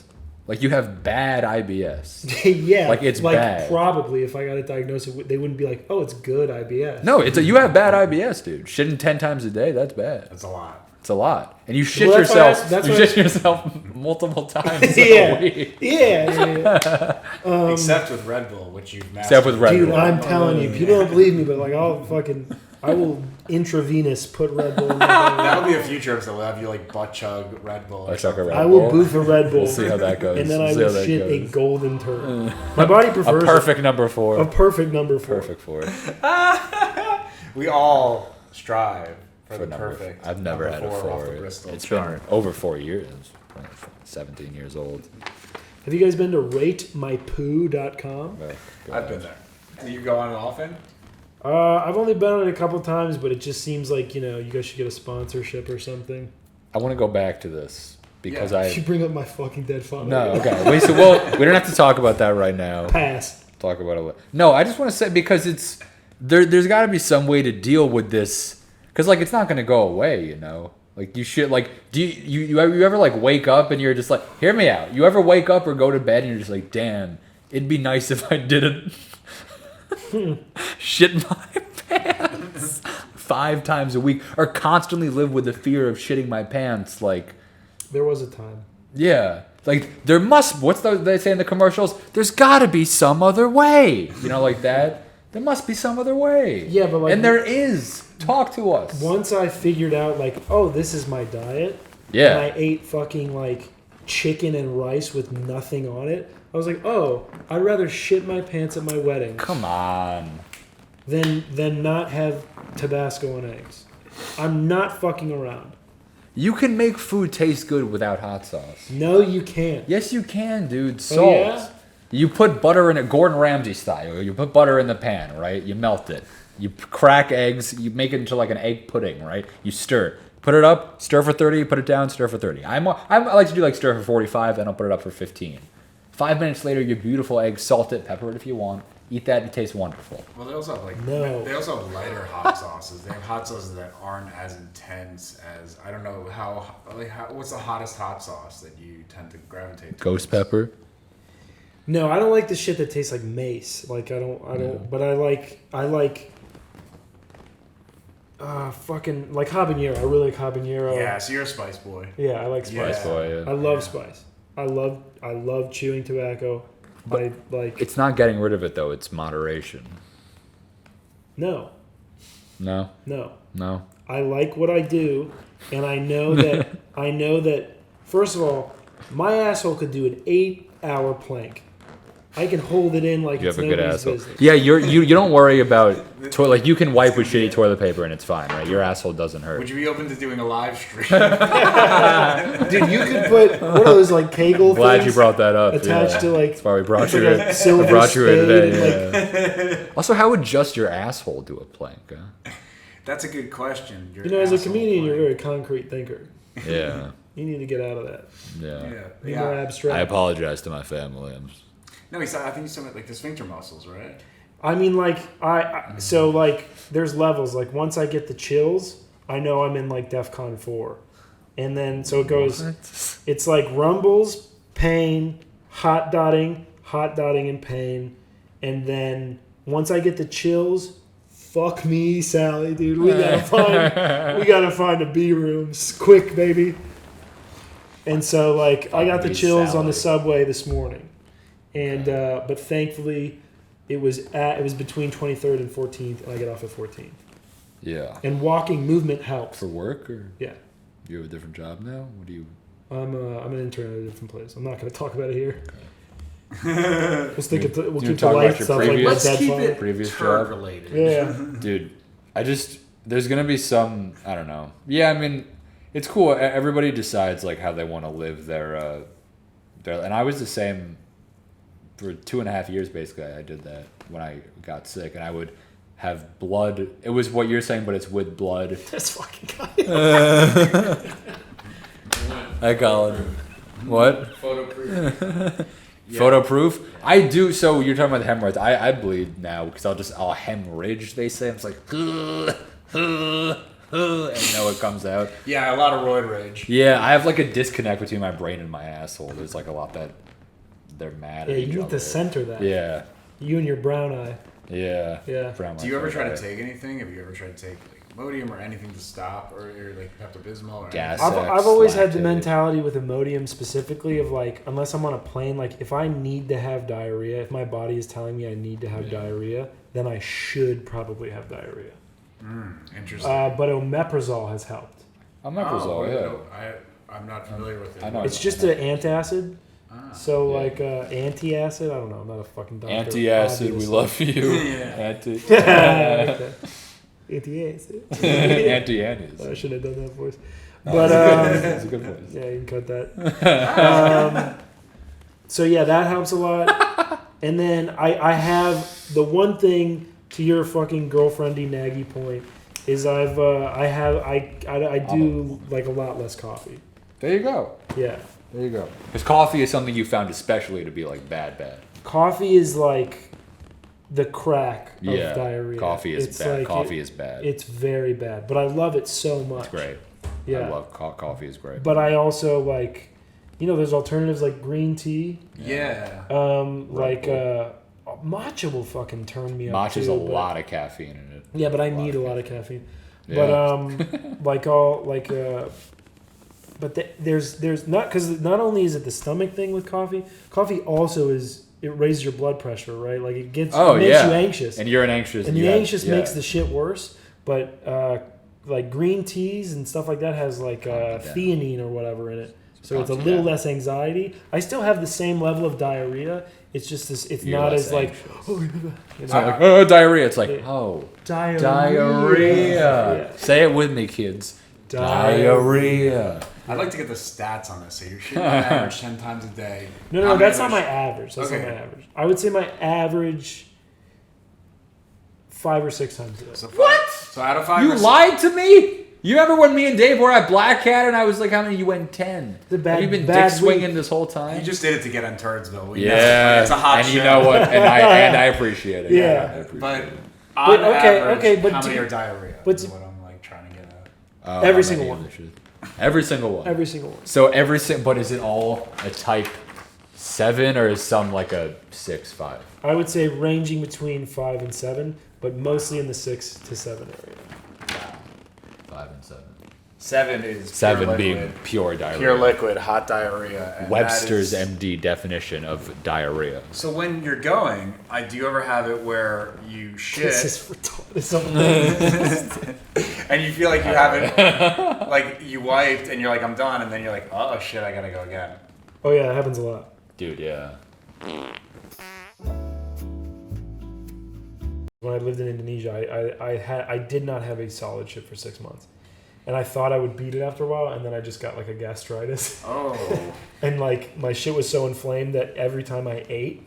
Like you have bad IBS. Yeah. Like it's bad. Probably if I got it diagnosed, they wouldn't be like, oh, it's good IBS. No, you have bad IBS, dude. Shitting 10 times a day, that's bad. That's a lot. It's a lot. And you shit yourself. You shit yourself multiple times a week. Yeah. Except with Red Bull, which you've mastered. Except with Red Bull. Dude, I'm telling you, people don't believe me, but like I will intravenous put Red Bull in my body. That'll be a future episode. We'll have you like butt chug Red Bull. I will boof a Red Bull. We'll see how that goes. And then I will shit a golden turd. My body prefers a perfect number 4. A perfect number 4. Perfect for it. We all strive for the number. Perfect. I've never had a 4. It's been over 4 years. 17 years old. Have you guys been to ratemypoo.com? I've been there. Do you go on it often? I've only been on it a couple times, but it just seems like, you guys should get a sponsorship or something. I want to go back to this because You should bring up my fucking dead father. No, okay. Wait, so we don't have to talk about that right now. Pass. Talk about it. No, I just want to say because it's there's got to be some way to deal with this because like it's not going to go away, Like you should like do you ever like wake up and you're just like, hear me out. You ever wake up or go to bed and you're just like, damn, it'd be nice if I didn't shit my pants 5 times a week or constantly live with the fear of shitting my pants. Like there was a time. Yeah. Like there must, they say in the commercials? There's got to be some other way. Like that. There must be some other way. Yeah, but like, and there is. Talk to us. Once I figured out like, oh, this is my diet. Yeah. And I ate fucking like chicken and rice with nothing on it. I was like, oh, I'd rather shit my pants at my wedding. Come on. Than not have Tabasco and eggs. I'm not fucking around. You can make food taste good without hot sauce. No, you can't. Yes, you can, dude. Salt. Oh, yeah? You put butter in it, Gordon Ramsay style. You put butter in the pan, right? You melt it. You crack eggs. You make it into like an egg pudding, right? You stir it. Put it up, stir for 30, put it down, stir for 30. I like to do like stir for 45, then I'll put it up for 15. 5 minutes later, your beautiful egg, salt it, pepper it if you want. Eat that, it tastes wonderful. Well, they also have No. they also have lighter hot sauces. They have hot sauces that aren't as intense as, I don't know what's the hottest hot sauce that you tend to gravitate to? Ghost pepper. No, I don't like the shit that tastes like mace. Like I don't. But I like. Fucking like habanero. I really like habanero. Yeah, so you're a spice boy. Yeah, I like spice. Yeah. Boy, yeah. I love spice. I love chewing tobacco. I like. It's not getting rid of it though. It's moderation. No. No. I like what I do, and I know that. First of all, my asshole could do an 8-hour plank. I can hold it in like You it's have a good nobody's asshole. business. Yeah, you don't worry about like you can wipe with shitty toilet paper and it's fine, right? Your asshole doesn't hurt. Would you be open to doing a live stream? Dude, you could put what are those like Kegel Glad things you brought that up. attached to like. That's why we brought it's you. like a silver I brought you here spade today. and, Yeah. Also, how would just your asshole do a plank? Huh? That's a good question. You know, as a comedian, you're a very concrete thinker. Yeah. You need to get out of that. Yeah. Be more abstract. I apologize to my family. No, I think he's talking about like the sphincter muscles, right? I mean, like so like there's levels. Like once I get the chills, I know I'm in like DEFCON 4, and then so it goes. What? It's like rumbles, pain, hot dotting, and pain, and then once I get the chills, fuck me, Sally, dude. We gotta find a B room quick, baby. And so like I got the chills on the subway this morning. And but thankfully, it was between 23rd and 14th, and I get off at 14th. Yeah. And walking movement helps. For work or Yeah. you have a different job now? What do you? I'm an intern at a different place. I'm not going to talk about it here. We'll keep the talk light about your stuff like previous- my Let's dead keep father. it Previous turd job? related. Yeah. Dude, there's gonna be some, I don't know. Yeah, I mean, it's cool. Everybody decides like how they want to live their, and I was the same for 2.5 years basically. I did that when I got sick, and I would have blood. It was what you're saying, but it's with blood. That's fucking guy. Hi, Colin. What? Photo proof. Photo proof? I do. So you're talking about the hemorrhoids. I bleed now because I'll hemorrhage. They say it's like, and it comes out. Yeah, a lot of roid rage. Yeah, I have like a disconnect between my brain and my asshole. There's like a lot that they're mad Yeah, at you each need other. to center that. Yeah, You and your brown eye. yeah. Yeah. Do you ever try to take anything? Have you ever tried to take like Imodium or anything to stop, or like Pepto-Bismol or Gas. anything? I've always had the lactate. mentality with Imodium specifically of like, unless I'm on a plane, like if I need to have diarrhea, if my body is telling me I need to have diarrhea, then I should probably have diarrhea. Interesting. But omeprazole has helped. Omeprazole, yeah. I'm not familiar with it. I know. It's just an antacid. So like anti-acid. I don't know. I'm not a fucking doctor. Anti-acid, we obviously. love you. Okay. Anti-acid. Anti-antis. I should have done that voice. No, But it's a good voice. yeah, you can cut that. So yeah, that helps a lot. And then I have the one thing to your fucking girlfriendy naggy point is I do like a lot less coffee. There you go. Yeah. There you go. Because coffee is something you found especially to be like bad. Coffee is like the crack of Yeah. diarrhea. Coffee is It's bad. like Coffee is bad. It's very bad, but I love it so much. It's great. Yeah. I love coffee is great. But I also like, there's alternatives like green tea. Yeah. Matcha will fucking turn me up. Matcha's too, a but- lot of caffeine in it. Yeah, but I need a lot of caffeine. Yeah. But there's not, because not only is it the stomach thing with coffee also it raises your blood pressure, right? Like it makes you anxious, And you're an anxious. and the anxious makes the shit worse. But like green teas and stuff like that has like theanine or whatever in it, so it's a little less anxiety. I still have the same level of diarrhea. It's just this. It's You're not less as like It's not like diarrhea. It's like diarrhea. diarrhea. Yeah. Say it with me, kids. Diarrhea. I'd like to get the stats on this. So you're shitting on average 10 times a day. No, that's not my average. That's Okay. not my average. I would say my average 5 or 6 times a day. So what? So out of 5 You or lied to me? You remember when me and Dave were at Black Cat and I was like, how many? You went 10. Have you been dick swinging this whole time? You just did it to get on Turdsville. It's a hot show. And you know what? And I appreciate it. Yeah. I appreciate But it. on okay, average, but how many are diarrhea? but is what I'm like trying to get at. Every single one. Every single one. Every single one. So but is it all a type 7 or is some like a 6, 5? I would say ranging between 5 and 7, but mostly in the 6 to 7 area. 5 and 7. 7 is 7 pure being liquid. pure diarrhea. Pure liquid, hot diarrhea. And Webster's that is, MD definition of diarrhea. So when you're going, do you ever have it where you shit This is retarded. and you feel like you haven't, like you wiped and you're like, I'm done, and then you're like, oh shit, I gotta go again. Oh yeah, it happens a lot. Dude, yeah. When I lived in Indonesia, I did not have a solid shit for 6 months. And I thought I would beat it after a while, and then I just got like a gastritis. Oh. And like my shit was so inflamed that every time I ate,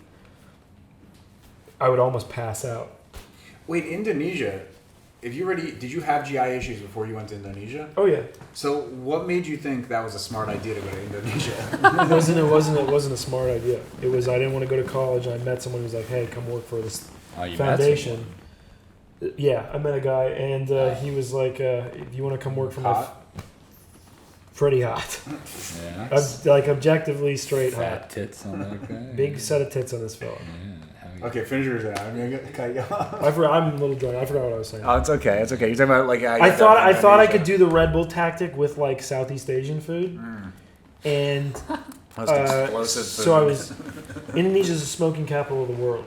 I would almost pass out. Wait, Indonesia, did you have GI issues before you went to Indonesia? Oh yeah. So what made you think that was a smart idea to go to Indonesia? It wasn't a smart idea. It was I didn't want to go to college. I met someone who was like, hey, come work for this foundation. Yeah, I met a guy, and he was like, "If you want to come work for my pretty hot, Yeah. like objectively straight Fat hot, tits on that guy. big set of tits on this fella." Yeah. Okay, finish yours out. I'm gonna cut you off. I'm a little drunk. I forgot what I was saying. Oh, it's okay. It's okay. You're talking about like I thought I could do the Red Bull tactic with like Southeast Asian food, and most explosive food. so I was. Indonesia's the smoking capital of the world.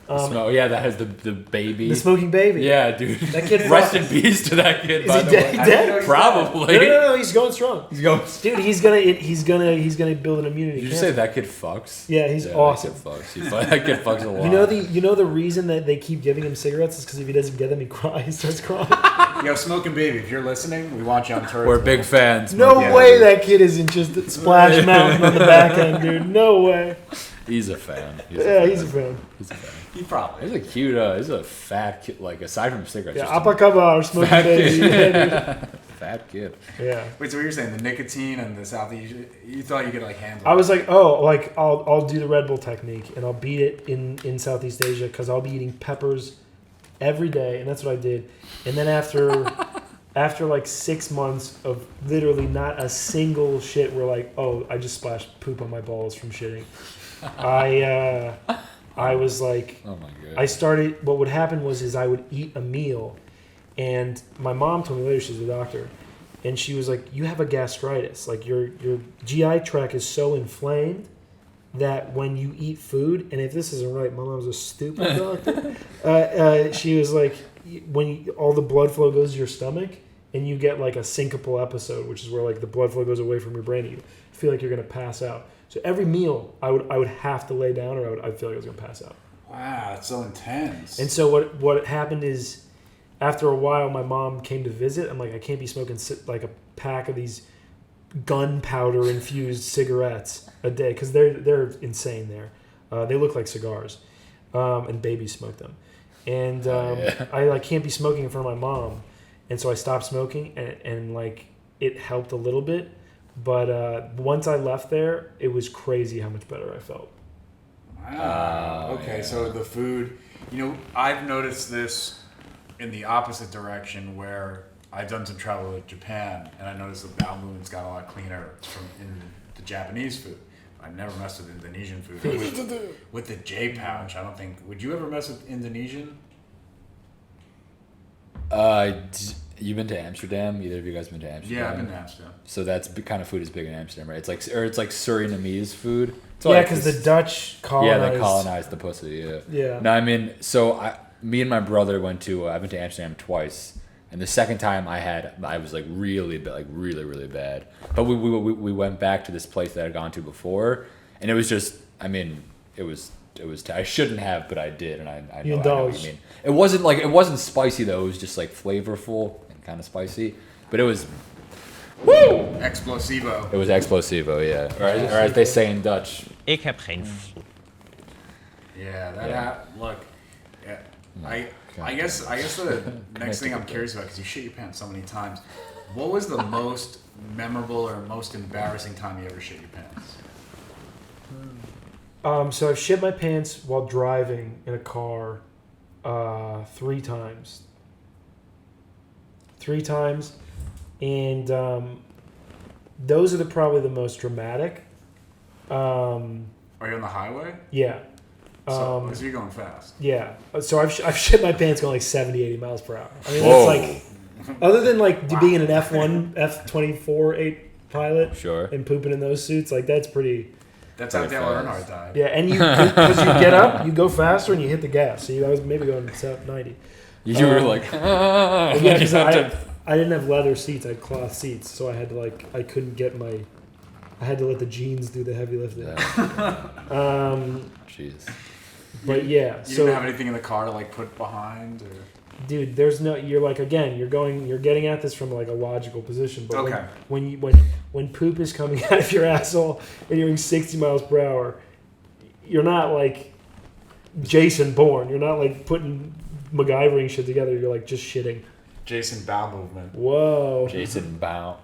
That has the baby. The smoking baby. Yeah, dude. That kid. Rest in peace to that kid. Is by he the dead? way. Dead? Probably. No, he's going strong. He's going. Dude, he's gonna build an immunity. Did you say that kid fucks? Yeah, he's awesome. That kid fucks. That kid fucks a lot. You know the reason that they keep giving him cigarettes is because if he doesn't get them, he starts crying. Yo, Smoking Baby, if you're listening, we want you on Turdsville. We're big fans. No Yeah, way dude. that kid isn't just at Splash Mountain on the back end, dude. No way. He's a fan. He's a fan. He's a fan. He probably. He's a cute. He's a fat kid. Like aside from cigarettes, Yeah, just a Apakabar, smoking fat baby. kid. Yeah, Fat kid. dude. Yeah. Wait, so what you're saying, the nicotine and the Southeast, you thought you could like handle I was like, I'll do the Red Bull technique and I'll beat it in Southeast Asia because I'll be eating peppers every day, and that's what I did. And then after like 6 months of literally not a single shit, where like, I just splashed poop on my balls from shitting. I was like, Oh my god. I started. What would happen is I would eat a meal, and my mom told me later, she's a doctor, and she was like, "You have a gastritis. Like your GI tract is so inflamed that when you eat food, and if this isn't right, my mom's a stupid doctor. She was like, all the blood flow goes to your stomach, and you get like a syncopal episode, which is where like the blood flow goes away from your brain, and you feel like you're gonna pass out. So every meal, I would have to lay down, or I'd feel like I was gonna pass out. Wow, that's so intense. And so what happened is, after a while, my mom came to visit. I'm like, I can't be smoking like a pack of these gunpowder infused cigarettes a day because they're insane there. They look like cigars, and babies smoke them. And I like can't be smoking in front of my mom, and so I stopped smoking, and like it helped a little bit. But once I left there, it was crazy how much better I felt. Wow. Okay, so the food, I've noticed this in the opposite direction where I've done some travel with Japan, and I noticed the bowel movements got a lot cleaner from in the Japanese food. I never messed with Indonesian food. With the J pouch, I don't think. Would you ever mess with Indonesian? You been to Amsterdam? Either of you guys been to Amsterdam? Yeah, I've been to Amsterdam. So that's kind of food is big in Amsterdam, right? It's like Surinamese food. Yeah, because the Dutch colonized. Yeah, they colonized the pussy. Yeah. Yeah. No, I mean, so me and my brother went to. I've been to Amsterdam twice, and the second time I was like really bad, really bad. But we went back to this place that I'd gone to before, and it was just. I mean, it was. I shouldn't have, but I did, and I know what you mean. It wasn't spicy though. It was just like flavorful and kind of spicy, but it was. Woo! Explosivo. It was explosivo, yeah. Or as they say in Dutch. Ik heb geen vloed. Yeah, that. Look. Yeah. I guess the next thing I'm curious about, because you shit your pants so many times, what was the most memorable or most embarrassing time you ever shit your pants? So I've shit my pants while driving in a car 3 times. 3 times. And those are probably the most dramatic. Are you on the highway? Yeah. So you're going fast. Yeah. So I've shit my pants going like 70, 80 miles per hour. I mean, Whoa. that's like, other than like being an F1, F-24 pilot Sure. and pooping in those suits, like that's pretty... That's how Pretty Dale fast. Earnhardt died. Yeah, and because you get up, you go faster and you hit the gas. So I was maybe going 90. You were like, Yeah, because I didn't have leather seats. I had cloth seats, so I had to I had to let the jeans do the heavy lifting. Jeez. But yeah, You so didn't have anything in the car to like put behind, or dude, there's no. You're like again, you're getting at this from like a logical position. But Okay. when poop is coming out of your asshole and you're doing 60 miles per hour, you're not like Jason Bourne. You're not like putting MacGyvering shit together. You're like just shitting. Jason bowel movement. Whoa. Jason Bow.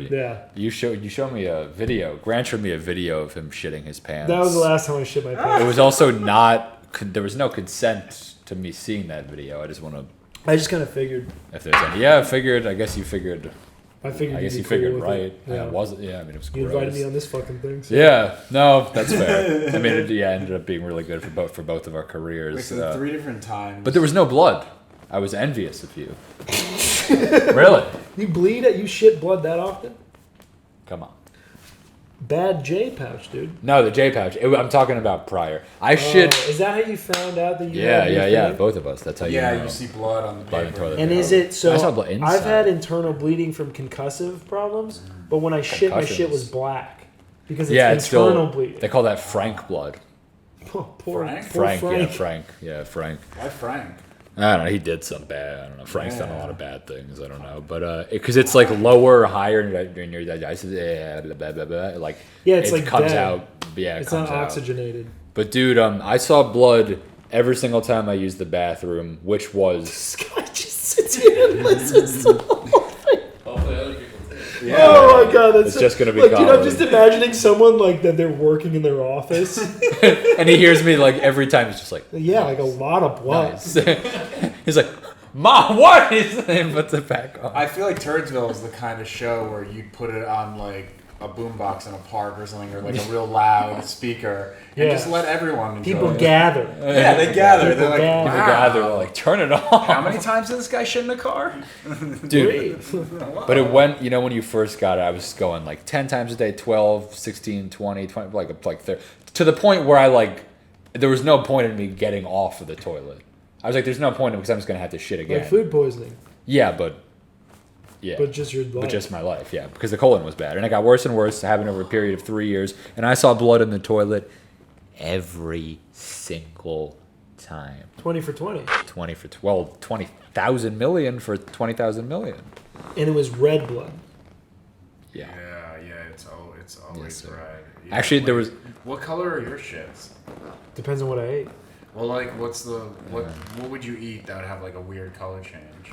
Yeah. You showed me a video. Grant showed me a video of him shitting his pants. That was the last time I shit my pants. It was also not. There was no consent to me seeing that video. I just want to. I just kind of figured. If there's any, yeah, I figured. I guess you figured. I figured. I guess you'd you be figured cool with right. it. Yeah, Yeah. it wasn't. Yeah, I mean it was. You gross. invited me on this fucking thing. So. Yeah, no, that's fair. I mean, it ended up being really good for both of our careers. Wait, so 3 different times. But there was no blood. I was envious of you. Really? You bleed at you shit blood that often? Come on. Bad J pouch, dude. No, the J pouch. I'm talking about prior. I shit. Is that how you found out that you? Yeah, had this yeah. thing? Both of us. That's how you know. you see blood on the Blood in paper. toilet And paper. is it so? I saw blood inside. I've had internal bleeding from concussive problems, but when I shit, my shit was black because it's internal bleeding. They call that Frank blood. Poor Frank? Frank. Frank. Yeah, Frank. Why Frank? I don't know. He did some bad. I don't know. Frank's done a lot of bad things. I don't know, but because it's like lower, higher, and your blah, blah, blah, like It's it like comes dead. out. Yeah, it It's comes not out. oxygenated. But dude, I saw blood every single time I used the bathroom, which was This guy just sits here and listens to the whole thing. hopefully other people. Yeah. Oh my god, that's It's just gonna be like, dude, I'm comedy. just imagining someone like that. They're working in their office. And he hears me like every time. He's just like, Yeah, like a lot of blood. nice. He's like, Mom, what is? And puts it back on. I feel like Turdsville is the kind of show where you'd put it on like a boombox in a park or something, or like a real loud speaker, and Yeah. just let everyone enjoy People it. gather. Yeah, they gather. People They're like, gather. People gather, they're like, turn it off. How many times did this guy shit in a car? Dude, but it went, when you first got it, I was going like 10 times a day, 12, 16, 20, like 30, to the point where there was no point in me getting off of the toilet. I was like, there's no point in it because I'm just going to have to shit again. Like food poisoning. Yeah, but just your life. But just my life, yeah, because the colon was bad. And it got worse and worse, happened over a period of 3 years. And I saw blood in the toilet every single time. 20 for 20. 20,000 million for 20,000 million. And it was red blood. Yeah. Yeah, it's always Yes, sir. red. Yeah, Actually, there was. What color are your shits? Depends on what I ate. Well, like, what would you eat that would have like a weird color change?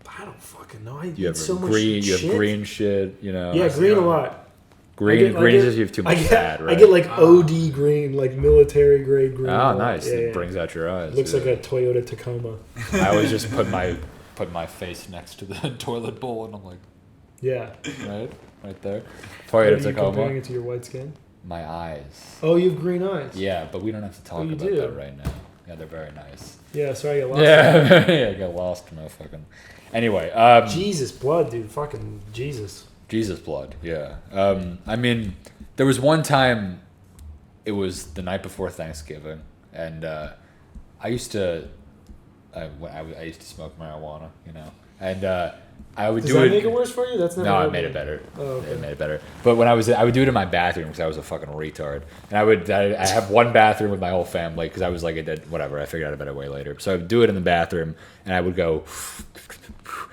I don't fucking know. I You eat have so much green. You shit. have green shit. Yeah, green a lot. Green is if you have too much fat, right? I get like OD green, like military grade green. Oh, nice! Yeah, It yeah. brings out your eyes. Looks like a Toyota Tacoma. I always just put my face next to the toilet bowl, and I'm like, Yeah. right there. Are Toyota you Tacoma. comparing it to your white skin? My eyes. Oh, you have green eyes. Yeah, but we don't have to talk you about do. that right now. Yeah, they're very nice. Yeah, sorry I got lost. Yeah, yeah, I got lost in my fucking. Anyway, Jesus, blood, dude. Fucking Jesus. Jesus blood. Yeah. I mean, there was one time. It was the night before Thanksgiving, and I used to. I used to smoke marijuana, and I would Does do that it. make it worse for you? That's never. No, it happened. made it better. Oh, okay. It made it better. But when I would do it in my bathroom because I was a fucking retard. And I have one bathroom with my whole family because I was like, whatever, I figured out a better way later. So I would do it in the bathroom and I would go.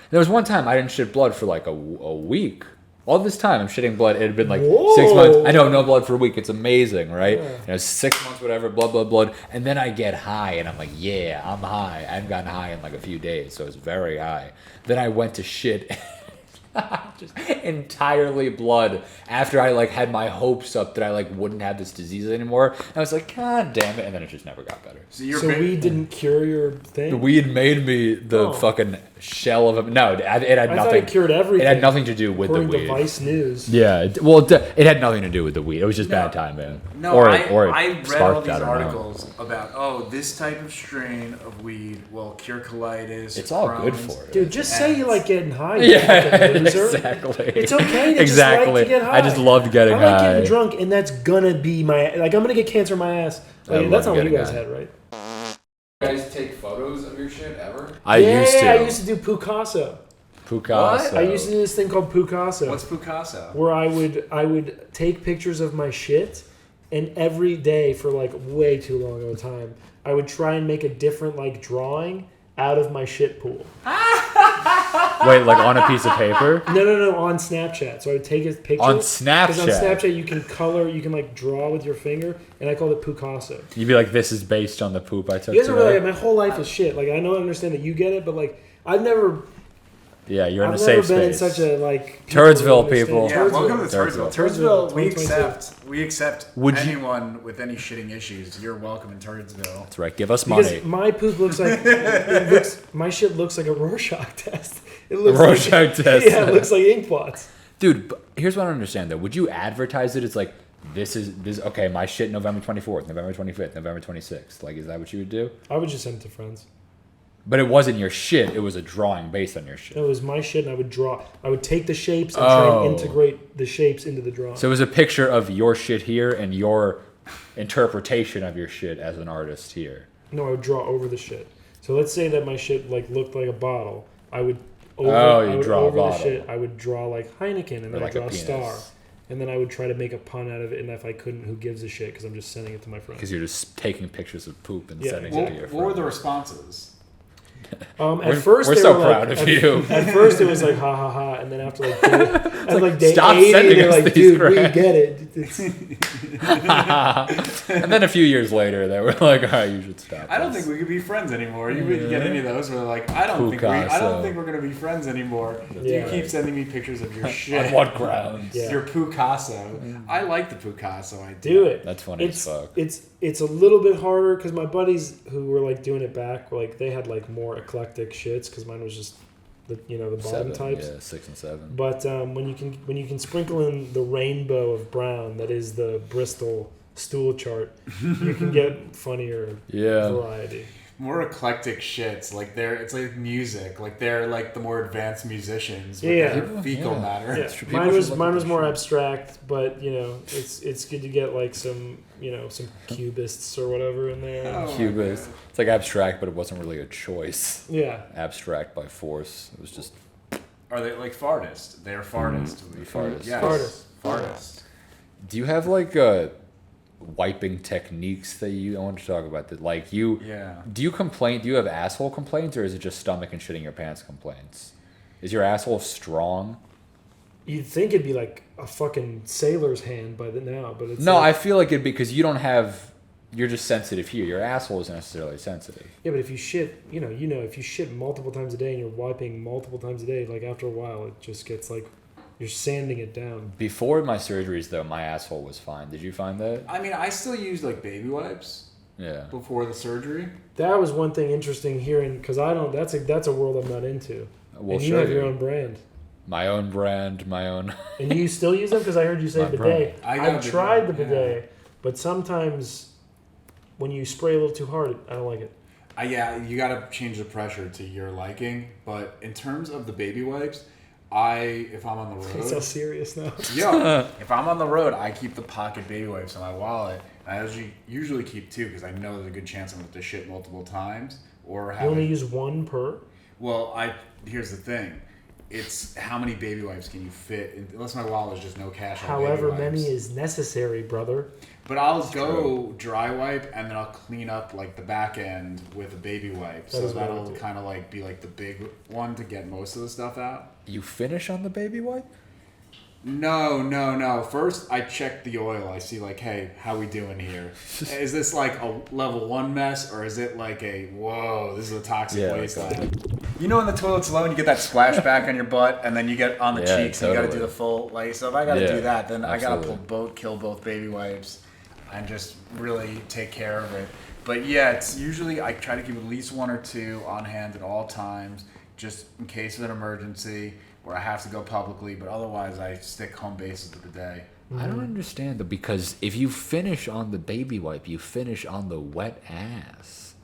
There was one time I didn't shit blood for like a week. All this time, I'm shitting blood. It had been like Whoa. 6 months. I know, no blood for a week. It's amazing, right? Yeah. And it was 6 months, whatever, blood. And then I get high, and I'm like, yeah, I'm high. I haven't gotten high in like a few days, so it's very high. Then I went to shit. Just entirely blood after I like had my hopes up that I like wouldn't have this disease anymore. And I was like, God damn it. And then it just never got better. So weed didn't cure your thing? The weed made me the fucking shell of a... No, it had I nothing... thought it cured everything. It had nothing to do with According the weed. to Vice News. Yeah, it had nothing to do with the weed. It was just bad time, man. No, I read all sparked, these I don't know. articles about, this type of strain of weed will cure colitis. It's all good Crohn's. for it. Dude, just say you like getting high. Yeah, you loser. exactly. It's okay to exactly. just like to get high. I just loved getting I like high. getting drunk, and that's gonna be my... Like, I'm gonna get cancer in my ass. Like, that's not what you guys had, right? You guys take photos of your shit ever? I used to do Picasso. Picasso. I used to do this thing called Picasso. What's Picasso? Where I would take pictures of my shit, and every day for like way too long of a time, I would try and make a different like drawing out of my shit pool. Wait, like on a piece of paper? No, on Snapchat. So I would take a picture. On Because Snapchat? on Snapchat you can color, you can like draw with your finger, and I called it Picasso. You'd be like, this is based on the poop I took You guys are today. really, my whole life is shit. Like, I understand that you get it, but like, I've never Yeah, you're in a I've safe never been space. in such a like Turdsville, understand. people. Yeah, welcome to Turdsville. Turdsville. We 2022. accept Would you- anyone with any shitting issues. You're welcome in Turdsville. That's right. Give us money. Because my poop looks like my shit looks like a Rorschach test. It looks Rorschach like, test. Yeah, it looks like ink blots. Dude, but here's what I don't understand though. Would you advertise it? It's like, this is okay, my shit November 24th, November 25th, November 26th. Like, is that what you would do? I would just send it to friends. But it wasn't your shit. It was a drawing based on your shit. It was my shit, and I would draw. I would take the shapes and try Oh. and integrate the shapes into the drawing. So it was a picture of your shit here and your interpretation of your shit as an artist here. No, I would draw over the shit. So let's say that my shit like looked like a bottle. I would over, Oh, you I would draw a over the bottle. shit. I would draw like Heineken, and Or then like I a draw a penis. star, and then I would try to make a pun out of it. And if I couldn't, who gives a shit? Because I'm just sending it to my friends. Because you're just taking pictures of poop and Yeah. sending What, it to your what were the friends. responses? At first we're they so were proud like, of you. At first it was like ha ha ha, and then after like day stop 80, sending they're us like, these dude, we grams." get it. It's, And then a few years later, they were like, all right, you should stop. I don't this." think we could be friends anymore. You wouldn't get any of those. We're like, I don't think we're gonna be friends anymore. Yeah. You keep sending me pictures of your shit. On what grounds? Yeah. Your Picasso. I like the Picasso idea. do it. That's funny as fuck. It's a little bit harder because my buddies who were like doing it back were like they had like more eclectic shits because mine was just the bottom 7, types. Yeah, 6 and 7. But when you can sprinkle in the rainbow of brown that is the Bristol stool chart, you can get funnier Yeah. variety. More eclectic shits. Like it's like music. Like they're like the more advanced musicians with Yeah. their fecal Yeah. matter. Yeah. People Mine should was look mine at was this more shit. abstract, but it's good to get like some some cubists or whatever in there. Oh. Cubist. It's like abstract, but it wasn't really a choice. Yeah. Abstract by force. It was just. Are they like fartist? They're fartist. Fartist. Yes. Fartist. Fartist. Do you have like wiping techniques that you I want to talk about? That like you. Yeah. Do you complain? Do you have asshole complaints, or is it just stomach and shitting your pants complaints? Is your asshole strong? You'd think it'd be like a fucking sailor's hand by now, but it's No, like, I feel like it'd be because you don't have. You're just sensitive here. Your asshole isn't necessarily sensitive. Yeah, but if you shit, if you shit multiple times a day and you're wiping multiple times a day, like after a while, it just gets like you're sanding it down. Before my surgeries, though, my asshole was fine. Did you find that? I mean, I still use like baby wipes Yeah. before the surgery. That was one thing interesting hearing because I don't. That's a world I'm not into. We'll and you show have you. your own brand. My own brand, my own. And you still use them because I heard you say My bidet. brand. I got I've a tried the bidet, bidet, but sometimes when you spray a little too hard, I don't like it. Yeah, you gotta change the pressure to your liking. But in terms of the baby wipes, if I'm on the road, It's so serious now. yeah, if I'm on the road, I keep the pocket baby wipes in my wallet. And I usually keep 2 because I know there's a good chance I'm going to shit multiple times or have. You only use 1 per. Well, here's the thing. It's how many baby wipes can you fit? Unless my wallet is just no cash. However baby wipes. many is necessary, brother. But I'll go dry wipe and then I'll clean up like the back end with a baby wipe. So is what I would that'll do. kind of like be like the big one to get most of the stuff out. You finish on the baby wipe? No. First, I check the oil. I see like, hey, how we doing here? Is this like a level 1 mess, or is it like a whoa? This is a toxic wasteland. You know, when the toilet's low and you get that splashback on your butt, and then you get on the cheeks, and you got to do the full like. So if I got to do that, then absolutely. I got to kill both baby wipes, and just really take care of it. But yeah, it's usually I try to keep at least 1 or 2 on hand at all times, just in case of an emergency. Where I have to go publicly, but otherwise I stick home base of the day. I don't understand though, because if you finish on the baby wipe, you finish on the wet ass.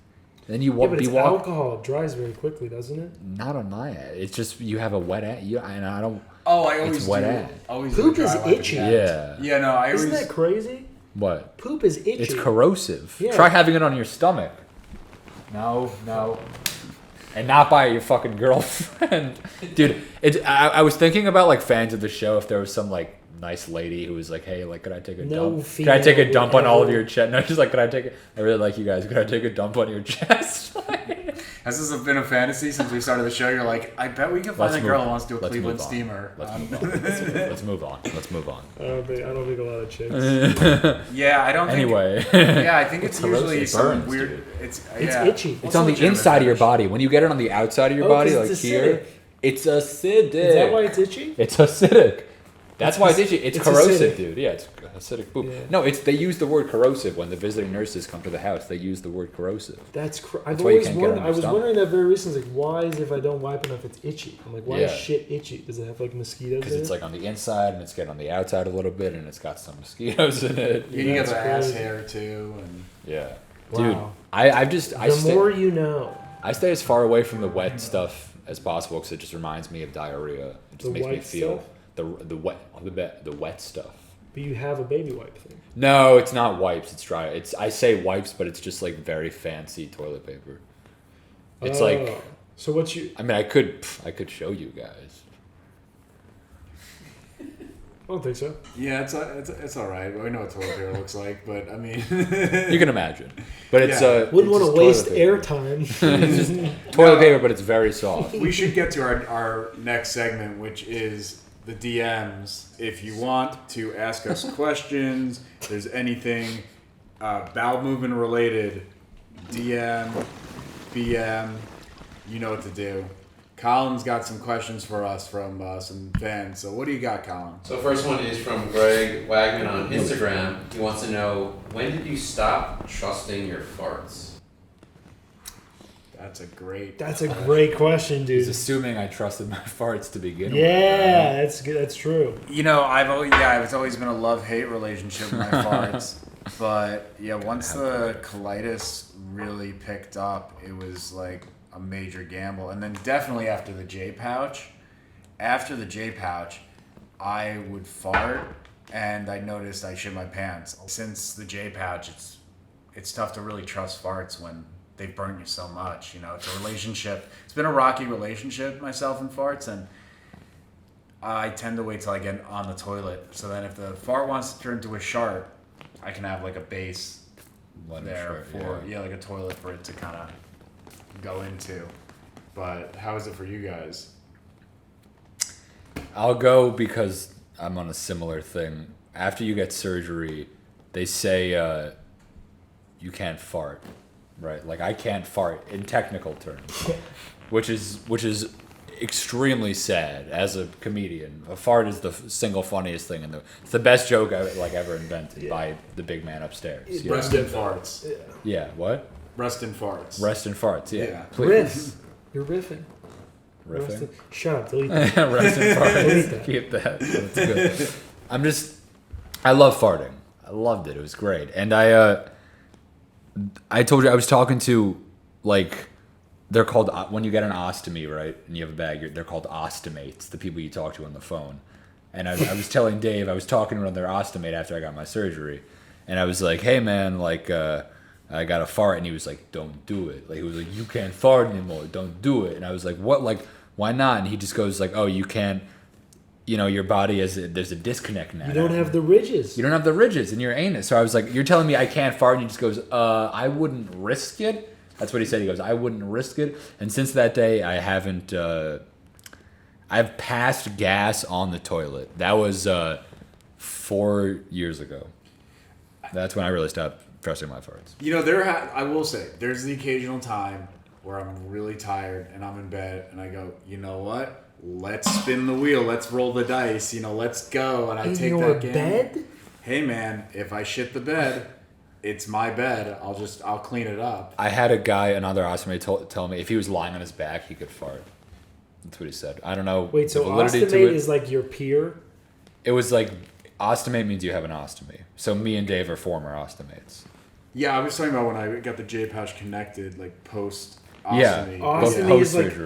Then you won't be walking. Alcohol. It dries very quickly, doesn't it? Not on my ass. It's just you have a wet ass. And I don't. Oh, I always it's wet do. ass. Always Poop is itchy. Yeah. Yeah, no, I Isn't always. that crazy? What? Poop is itchy. It's corrosive. Yeah. Try having it on your stomach. No. And not by your fucking girlfriend. Dude, I was thinking about like fans of the show, if there was some like nice lady who was like, hey, like, could I take a dump? Can I take a dump on all of your chest? No, she's like, I really like you guys. Could I take a dump on your chest? Has this been a fantasy since we started the show? You're like, I bet we can find a girl who wants to do a Cleveland steamer. Let's move on. I don't think a lot of chicks. Yeah, I don't think. Anyway. Yeah, I think it's usually some weird. Dude. It's itchy. It's on the inside of your body. When you get it on the outside of your body, like here, it's acidic. Is that why it's itchy? It's acidic. That's why it's itchy. It's corrosive, acidic. dude. Yeah, it's acidic poop. Yeah. No, they use the word corrosive when the visiting nurses come to the house. They use the word corrosive. I was wondering that very recently. Like, why is if I don't wipe enough, it's itchy? I'm like, why is shit itchy? Does it have like mosquitoes? Because it's like on the inside and it's getting on the outside a little bit, and it's got some mosquitoes in it. You get the ass hair too, and yeah, wow. dude. The more you know. I stay as far away from the wet stuff as possible because it just reminds me of diarrhea. It just makes me feel. Stuff? The wet stuff. But you have a baby wipe thing. No, it's not wipes. It's dry. I say wipes, but it's just like very fancy toilet paper. It's like. So what's you? I mean, I could show you guys. I don't think so. Yeah, it's all right. We know what toilet paper looks like, but I mean, you can imagine. But it's wouldn't want to waste airtime. It's just toilet paper, but it's very soft. We should get to our next segment, which is the DMs. If you want to ask us questions, if there's anything bowel movement related, DM, BM, you know what to do. Colin's got some questions for us from some fans. So what do you got, Colin? So first one is from Greg Wagman on Instagram. He wants to know, when did you stop trusting your farts? That's a great question, dude. He's assuming I trusted my farts to begin with. Yeah, that's good. That's true. You know, it's always been a love-hate relationship with my farts. But yeah, once the colitis really picked up, it was like a major gamble. And then definitely after the J pouch, I would fart and I noticed I shit my pants. Since the J pouch, it's tough to really trust farts when they've burned you so much. You know, it's a relationship. It's been a rocky relationship, myself and farts, and I tend to wait till I get on the toilet. So then if the fart wants to turn into a shark, I can have like a base there for like a toilet for it to kind of go into. But how is it for you guys? I'll go because I'm on a similar thing. After you get surgery, they say you can't fart, right? Like I can't fart in technical terms, which is extremely sad as a comedian. A fart is the single funniest thing it's the best joke ever invented by the big man upstairs. Rest in farts. Yeah, what? Rest in farts. Rest in farts, yeah. Please. Riff. You're riffing. Riffing? Shut up, delete that. Rest in farts. Keep that. That's good. I love farting. I loved it. It was great. And I told you I was talking to, like, they're called, when you get an ostomy, right, and you have a bag, they're called ostomates, the people you talk to on the phone. And I was telling Dave, I was talking to another ostomate after I got my surgery, and I was like, hey, man, like, I got a fart, and he was like, don't do it. Like, he was like, you can't fart anymore, don't do it. And I was like, what, like, why not? And he just goes like, oh, you can't, you know, your body there's a disconnect now. You don't have the ridges. You don't have the ridges in your anus. So I was like, you're telling me I can't fart? And he just goes, I wouldn't risk it. That's what he said. He goes, I wouldn't risk it. And since that day, I haven't I've passed gas on the toilet. That was 4 years ago. That's when I really stopped trusting my farts. You know, I will say, there's the occasional time where I'm really tired and I'm in bed and I go, you know what? Let's spin the wheel. Let's roll the dice. You know, let's go. And I take that game. Bed? Hey, man, if I shit the bed, it's my bed. I'll clean it up. I had a guy, another ostomate, tell me if he was lying on his back, he could fart. That's what he said. I don't know. Wait, so validity ostomate is like your peer? It was like, ostomate means you have an ostomy. So me and Dave are former ostomates. Yeah, I was talking about when I got the J pouch connected, like post ostomy. Yeah, Ostomy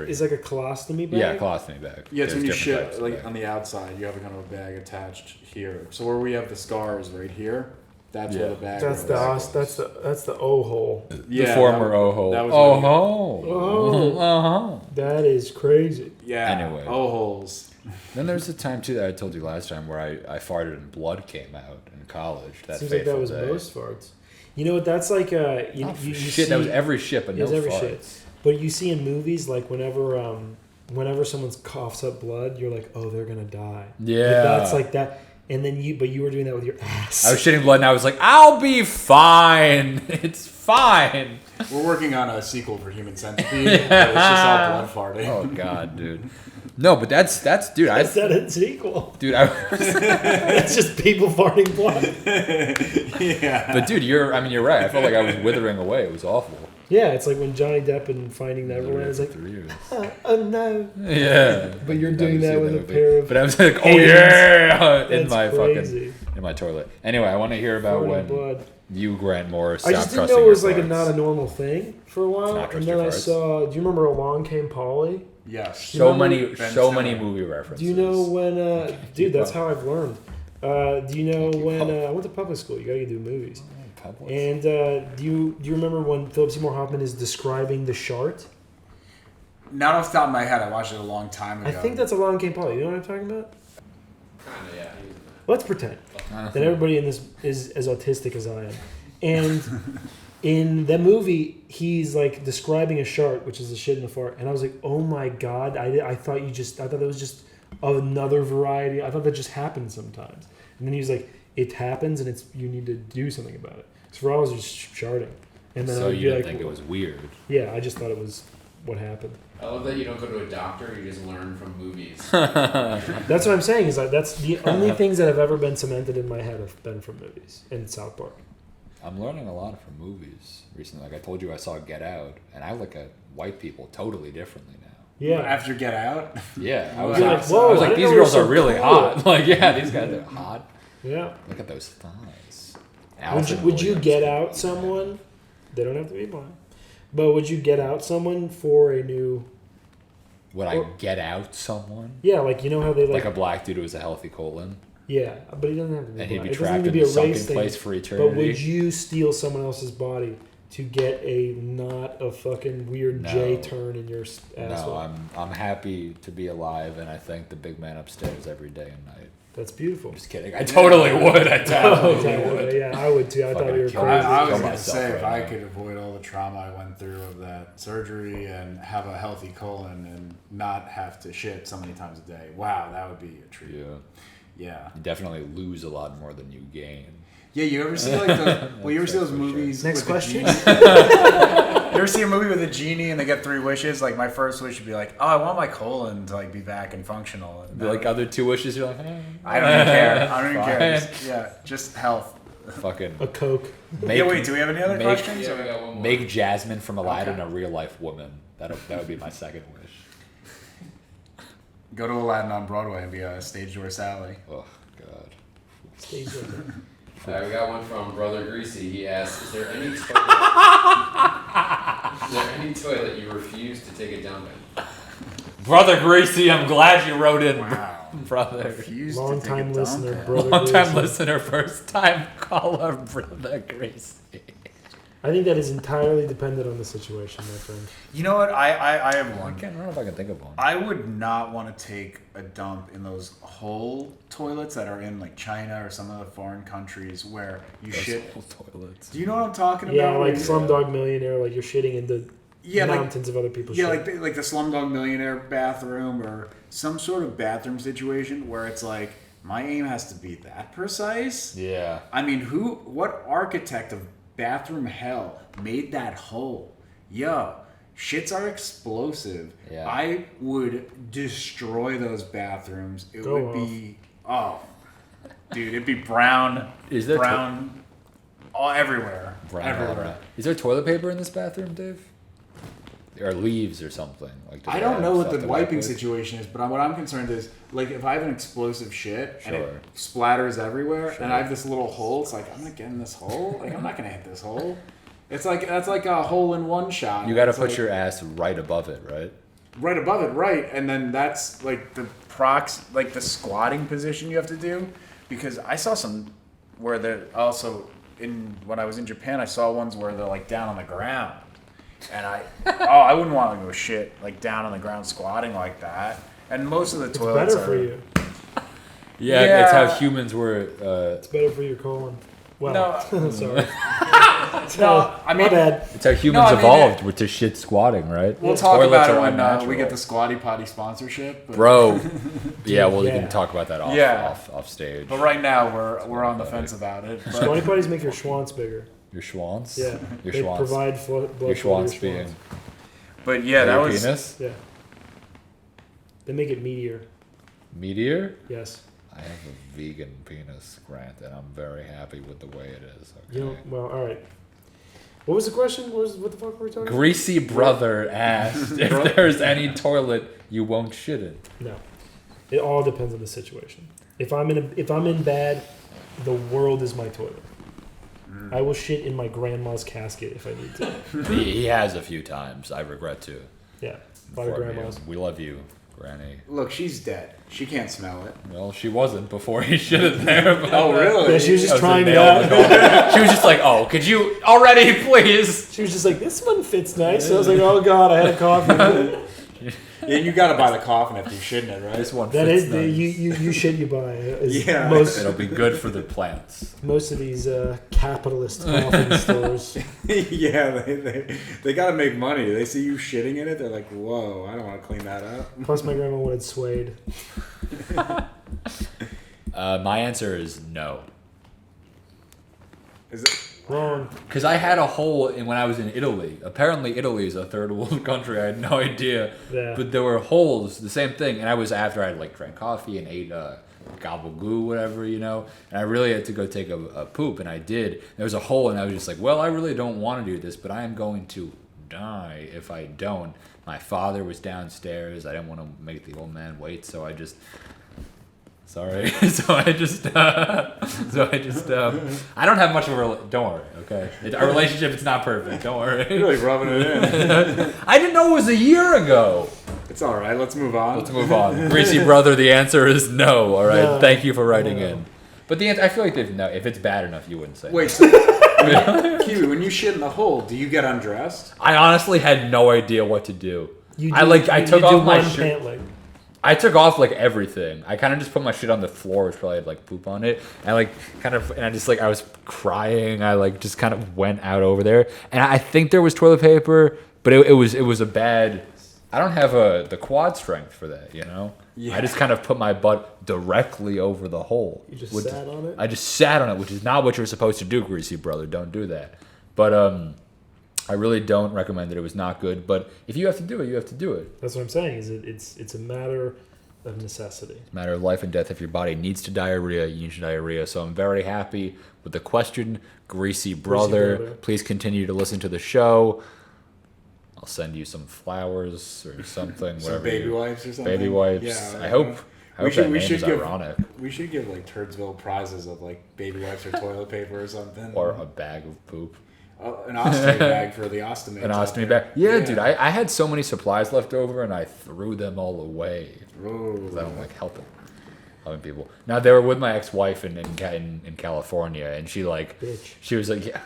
is like a colostomy bag? Yeah, colostomy bag. Yeah, it's when you shit types like on the outside. You have a kind of a bag attached here. So where we have the scars right here, that's where the bag. That's the O hole. Yeah, the former O hole. Oh, that is crazy. Yeah. Anyway. O holes. Then there's a time too that I told you last time where I farted and blood came out in college. That seems like that was day. most farts. You know what? That's like you shit. See, that was every shit, but no every farts. Shit. But you see in movies, like whenever someone coughs up blood, you're like, oh, they're gonna die. Yeah, like, that's like that. And then you were doing that with your ass. I was shitting blood, and I was like, I'll be fine. It's fine. We're working on a sequel for Human Centipede. But it's just all blood farting. Oh god, dude. No, but that's dude. Is that a sequel? Dude, it's just people farting blood. Yeah. But dude, you're right. I felt like I was withering away. It was awful. Yeah, it's like when Johnny Depp in Finding Neverland is like, 3 years. Oh no. Yeah. But you're doing that with a pair of. But I was like, oh yeah, in That's my crazy. in my toilet. Anyway, I want to hear about Farting when blood. you, Grant Morris, I stopped just didn't trusting know it was your like farts. not a normal thing for a while, Not trust and then your I farts? saw. Do you remember Along Came Polly? Yes. So remember many movie references. Do you know when? Dude, that's how I've learned. Do you know when? I went to public school. You gotta do movies. Public? And do you remember when Philip Seymour Hoffman is describing the shart? Not off the top of my head. I watched it a long time ago. I think that's Along Came Polly. You know what I'm talking about? Kinda, yeah. Let's pretend that everybody in this is as autistic as I am. And in the movie, he's like describing a shart, which is a shit and a fart. And I was like, oh my God, I thought that was just another variety. I thought that just happened sometimes. And then he was like, it happens and you need to do something about it. So for all I was just sharting. And then So I would you be didn't like, think it was weird? Yeah, I just thought it was what happened. I love that you don't go to a doctor, you just learn from movies. That's what I'm saying, is like that's the only things that have ever been cemented in my head have been from movies and South Park. I'm learning a lot from movies recently. Like I told you, I saw Get Out, and I look at white people totally differently now. Yeah. After Get Out. Yeah, I You're was like, whoa, I was I like, didn't these know girls they are were so really cool. hot. Like, yeah, these guys are hot. Yeah. Look at those thighs. Would you get out someone? They don't have to be blind. But would you get out someone for a new? Would I get out someone? Yeah, like you know how they Like a black dude who was a healthy colon? Yeah, but he doesn't have to be And he'd blind. be It doesn't trapped need to in be the a sunken race thing. place for eternity? But would you steal someone else's body to get a not a fucking weird No. J turn in your No, asshole? I'm happy to be alive, and I thank the big man upstairs every day and night. That's beautiful. I'm just kidding. I totally would. I Oh, totally would. yeah, I would too. I thought you were Fucking crazy. I was Kill going to myself say, if right I now. could avoid all the trauma I went through of that surgery and have a healthy colon and not have to shit so many times a day, wow, that would be a treat. Yeah. Yeah. You definitely lose a lot more than you gain. Yeah, you ever see like you ever see those movies? Next with the question. genie? You ever see a movie with a genie and they get 3 wishes? Like my first wish would be like, oh, I want my colon to like be back and functional. And Like other 2 wishes, you're like, I don't even care. I don't even care. Fine. Just, yeah, just health. fucking A Coke. make, Yeah, wait, do we have any other make- questions? Yeah, we got one more. make Jasmine from Aladdin Okay. a real life woman. That would be my second wish. Go to Aladdin on Broadway and be a stage door Sally. Oh god. Stage right Alright, we got one from Brother Greasy. He asks, is there any toilet you refuse to take a dump in? Brother Gracie, I'm glad you wrote in, Wow. brother. Refused to Long take time a dump listener, in. brother. Long time Gracie. listener, first time caller, Brother Gracie. I think that is entirely dependent on the situation, my friend. You know what? I have I one. don't know if I can think of one. I would not want to take a dump in those whole toilets that are in like China or some other foreign countries where you Those shit. whole toilets. Do you know what I'm talking Yeah, about? like Where you- Slumdog Millionaire, like you're shitting in the mountains of other people's shit. like the Slumdog Millionaire bathroom or some sort of bathroom situation where it's like, my aim has to be that precise? Yeah. I mean, what architect of bathroom hell made that hole? Yo, shits are explosive. Yeah. I would destroy those bathrooms. It Go would off. be, dude, it'd be brown. Is there brown all everywhere. Brown all everywhere. around. Is there toilet paper in this bathroom, Dave? Or leaves or something? Like, do I they don't have know what stuff the to wipe wiping with? situation is, but what I'm concerned is, like, if I have an explosive shit and Sure. it splatters everywhere, Sure. and I have this little hole, it's like, I'm not getting this hole. Like, I'm not gonna hit this hole. It's like that's like a hole-in-one shot. You got to It's put like, your ass right above it, right? right above it, right, and then that's like the the squatting position you have to do, because I saw some where they're also when I was in Japan, I saw ones where they're like down on the ground. And I wouldn't want to go shit like down on the ground squatting like that. And most of the It's toilets better for you. Yeah, it's how Yeah. humans were. It's better for your colon. Well, No. sorry. No, I mean, My bad. It's how humans I mean, evolved with to shit squatting, right? we'll talk Toilets about it are when unnatural. we get the Squatty Potty sponsorship. But, Bro, yeah, well, you Yeah. can talk about that off, Yeah. off stage. but right now we're on the fence about it. But Squatty potties make your schwanz bigger. Your schwanz? Yeah. Your They schwanz. provide blood Your flow to schwanz being But yeah, that your was penis? Yeah. They make it meatier. Meteor? Yes. I have a vegan penis, Grant, and I'm very happy with the way it is. Okay. You know, well, all right. What was the question? What the fuck were we talking about? Greasy brother asked if there's any toilet you won't shit in. No. It all depends on the situation. If I'm in bad, the world is my toilet. I will shit in my grandma's casket if I need to. He has a few times. I regret to. Yeah. A lot of inform you. grandmas. We love you, Granny. look, she's dead. She can't smell it. Well, she wasn't before he shit it there. But Oh really? Yeah, she was that just was the trying it nail in the out. coffin. She was just like, "Oh, could you already, please?" She was just like, this one fits nice. So I was like, oh god, I had a coffee. Yeah, you gotta buy the coffin after you shit in it, right? This one That fits is nice. you shit you buy. Is Yeah. It'll be good for the plants. most of these capitalist coffin stores. Yeah, they gotta make money. They see you shitting in it, they're like, whoa, I don't want to clean that up. Plus, my grandma wanted suede. My answer is no. Is it? Wrong. Because I had a hole when I was in Italy. Apparently, Italy is a third world country. I had no idea. Yeah. But there were holes, the same thing. And I was after I like drank coffee and ate gabagoo, whatever, you know. And I really had to go take a poop, and I did. There was a hole, and I was just like, well, I really don't want to do this, but I am going to die if I don't. My father was downstairs. I didn't want to make the old man wait, so I just... Sorry. I don't have much of a... Don't worry, okay? Our relationship is not perfect. Don't worry. You're really rubbing it in. I didn't know it was a year ago. It's all right. Let's move on. Let's move on. Greasy brother, the answer is no, all right? No. Thank you for writing No. in. But the answer, I feel like if it's bad enough, you wouldn't say. Wait, so, Kiwi, when you shit in the hole, do you get undressed? I honestly had no idea what to do. You took do off my one shirt. pant leg. I took off like everything. I kind of just put my shit on the floor, which probably had like poop on it. And I was crying. I like just kind of went out over there. And I think there was toilet paper, but it was a bad. I don't have the quad strength for that, you know. Yeah. I just kind of put my butt directly over the hole. You just Which- sat on it. I just sat on it, which is not what you're supposed to do, greasy brother. Don't do that. But I really don't recommend it. It was not good. But if you have to do it, you have to do it. That's what I'm saying. It's a matter of necessity. It's a matter of life and death. If your body needs to diarrhea, you need to diarrhea. So I'm very happy with the question, greasy brother. brother. Please continue to listen to the show. I'll send you some flowers or something. Some whatever baby you- wipes or something? Baby wipes. Yeah. I hope We should- that we name should is give- ironic. We should give like Turdsville prizes of like baby wipes or toilet paper or something. Or a bag of poop. An ostomy bag for the ostomates. An out ostomy there. bag. Yeah, dude. I had so many supplies left over, and I threw them all away. Ooh. Because I don't like helping people. Now they were with my ex-wife in California, and she Bitch. she was like, yeah,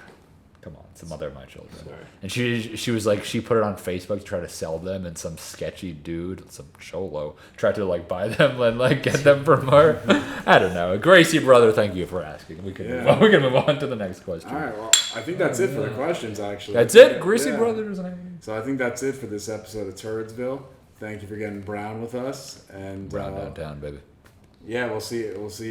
Come on, it's the mother of my children. Sorry. And she was like, she put it on Facebook to try to sell them, and some sketchy dude, some cholo, tried to like buy them and like get them from her. I don't know. Gracie brother, thank you for asking. We can move on to the next question. All right, well, I think that's it for the questions, actually. That's it? Gracie brothers? So I think that's it for this episode of Turdsville. Thank you for getting brown with us. And Brown downtown, baby. Yeah, we'll see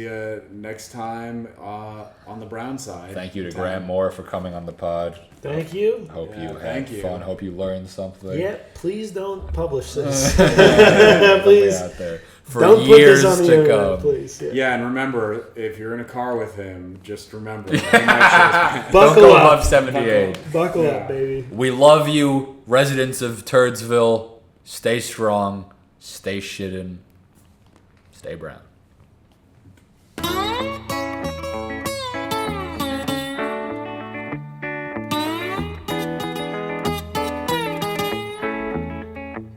you next time on the brown side. Thank you to Graham Moore for coming on the pod. Thank you. Hope you had fun. Hope you learned something. Yeah, please don't publish this. Please. Out there for don't years put this on the to internet, come. please. Yeah, and remember, if you're in a car with him, just remember. Don't go above 78. Buckle up, baby. We love you, residents of Turdsville. Stay strong. Stay shitting. Stay brown.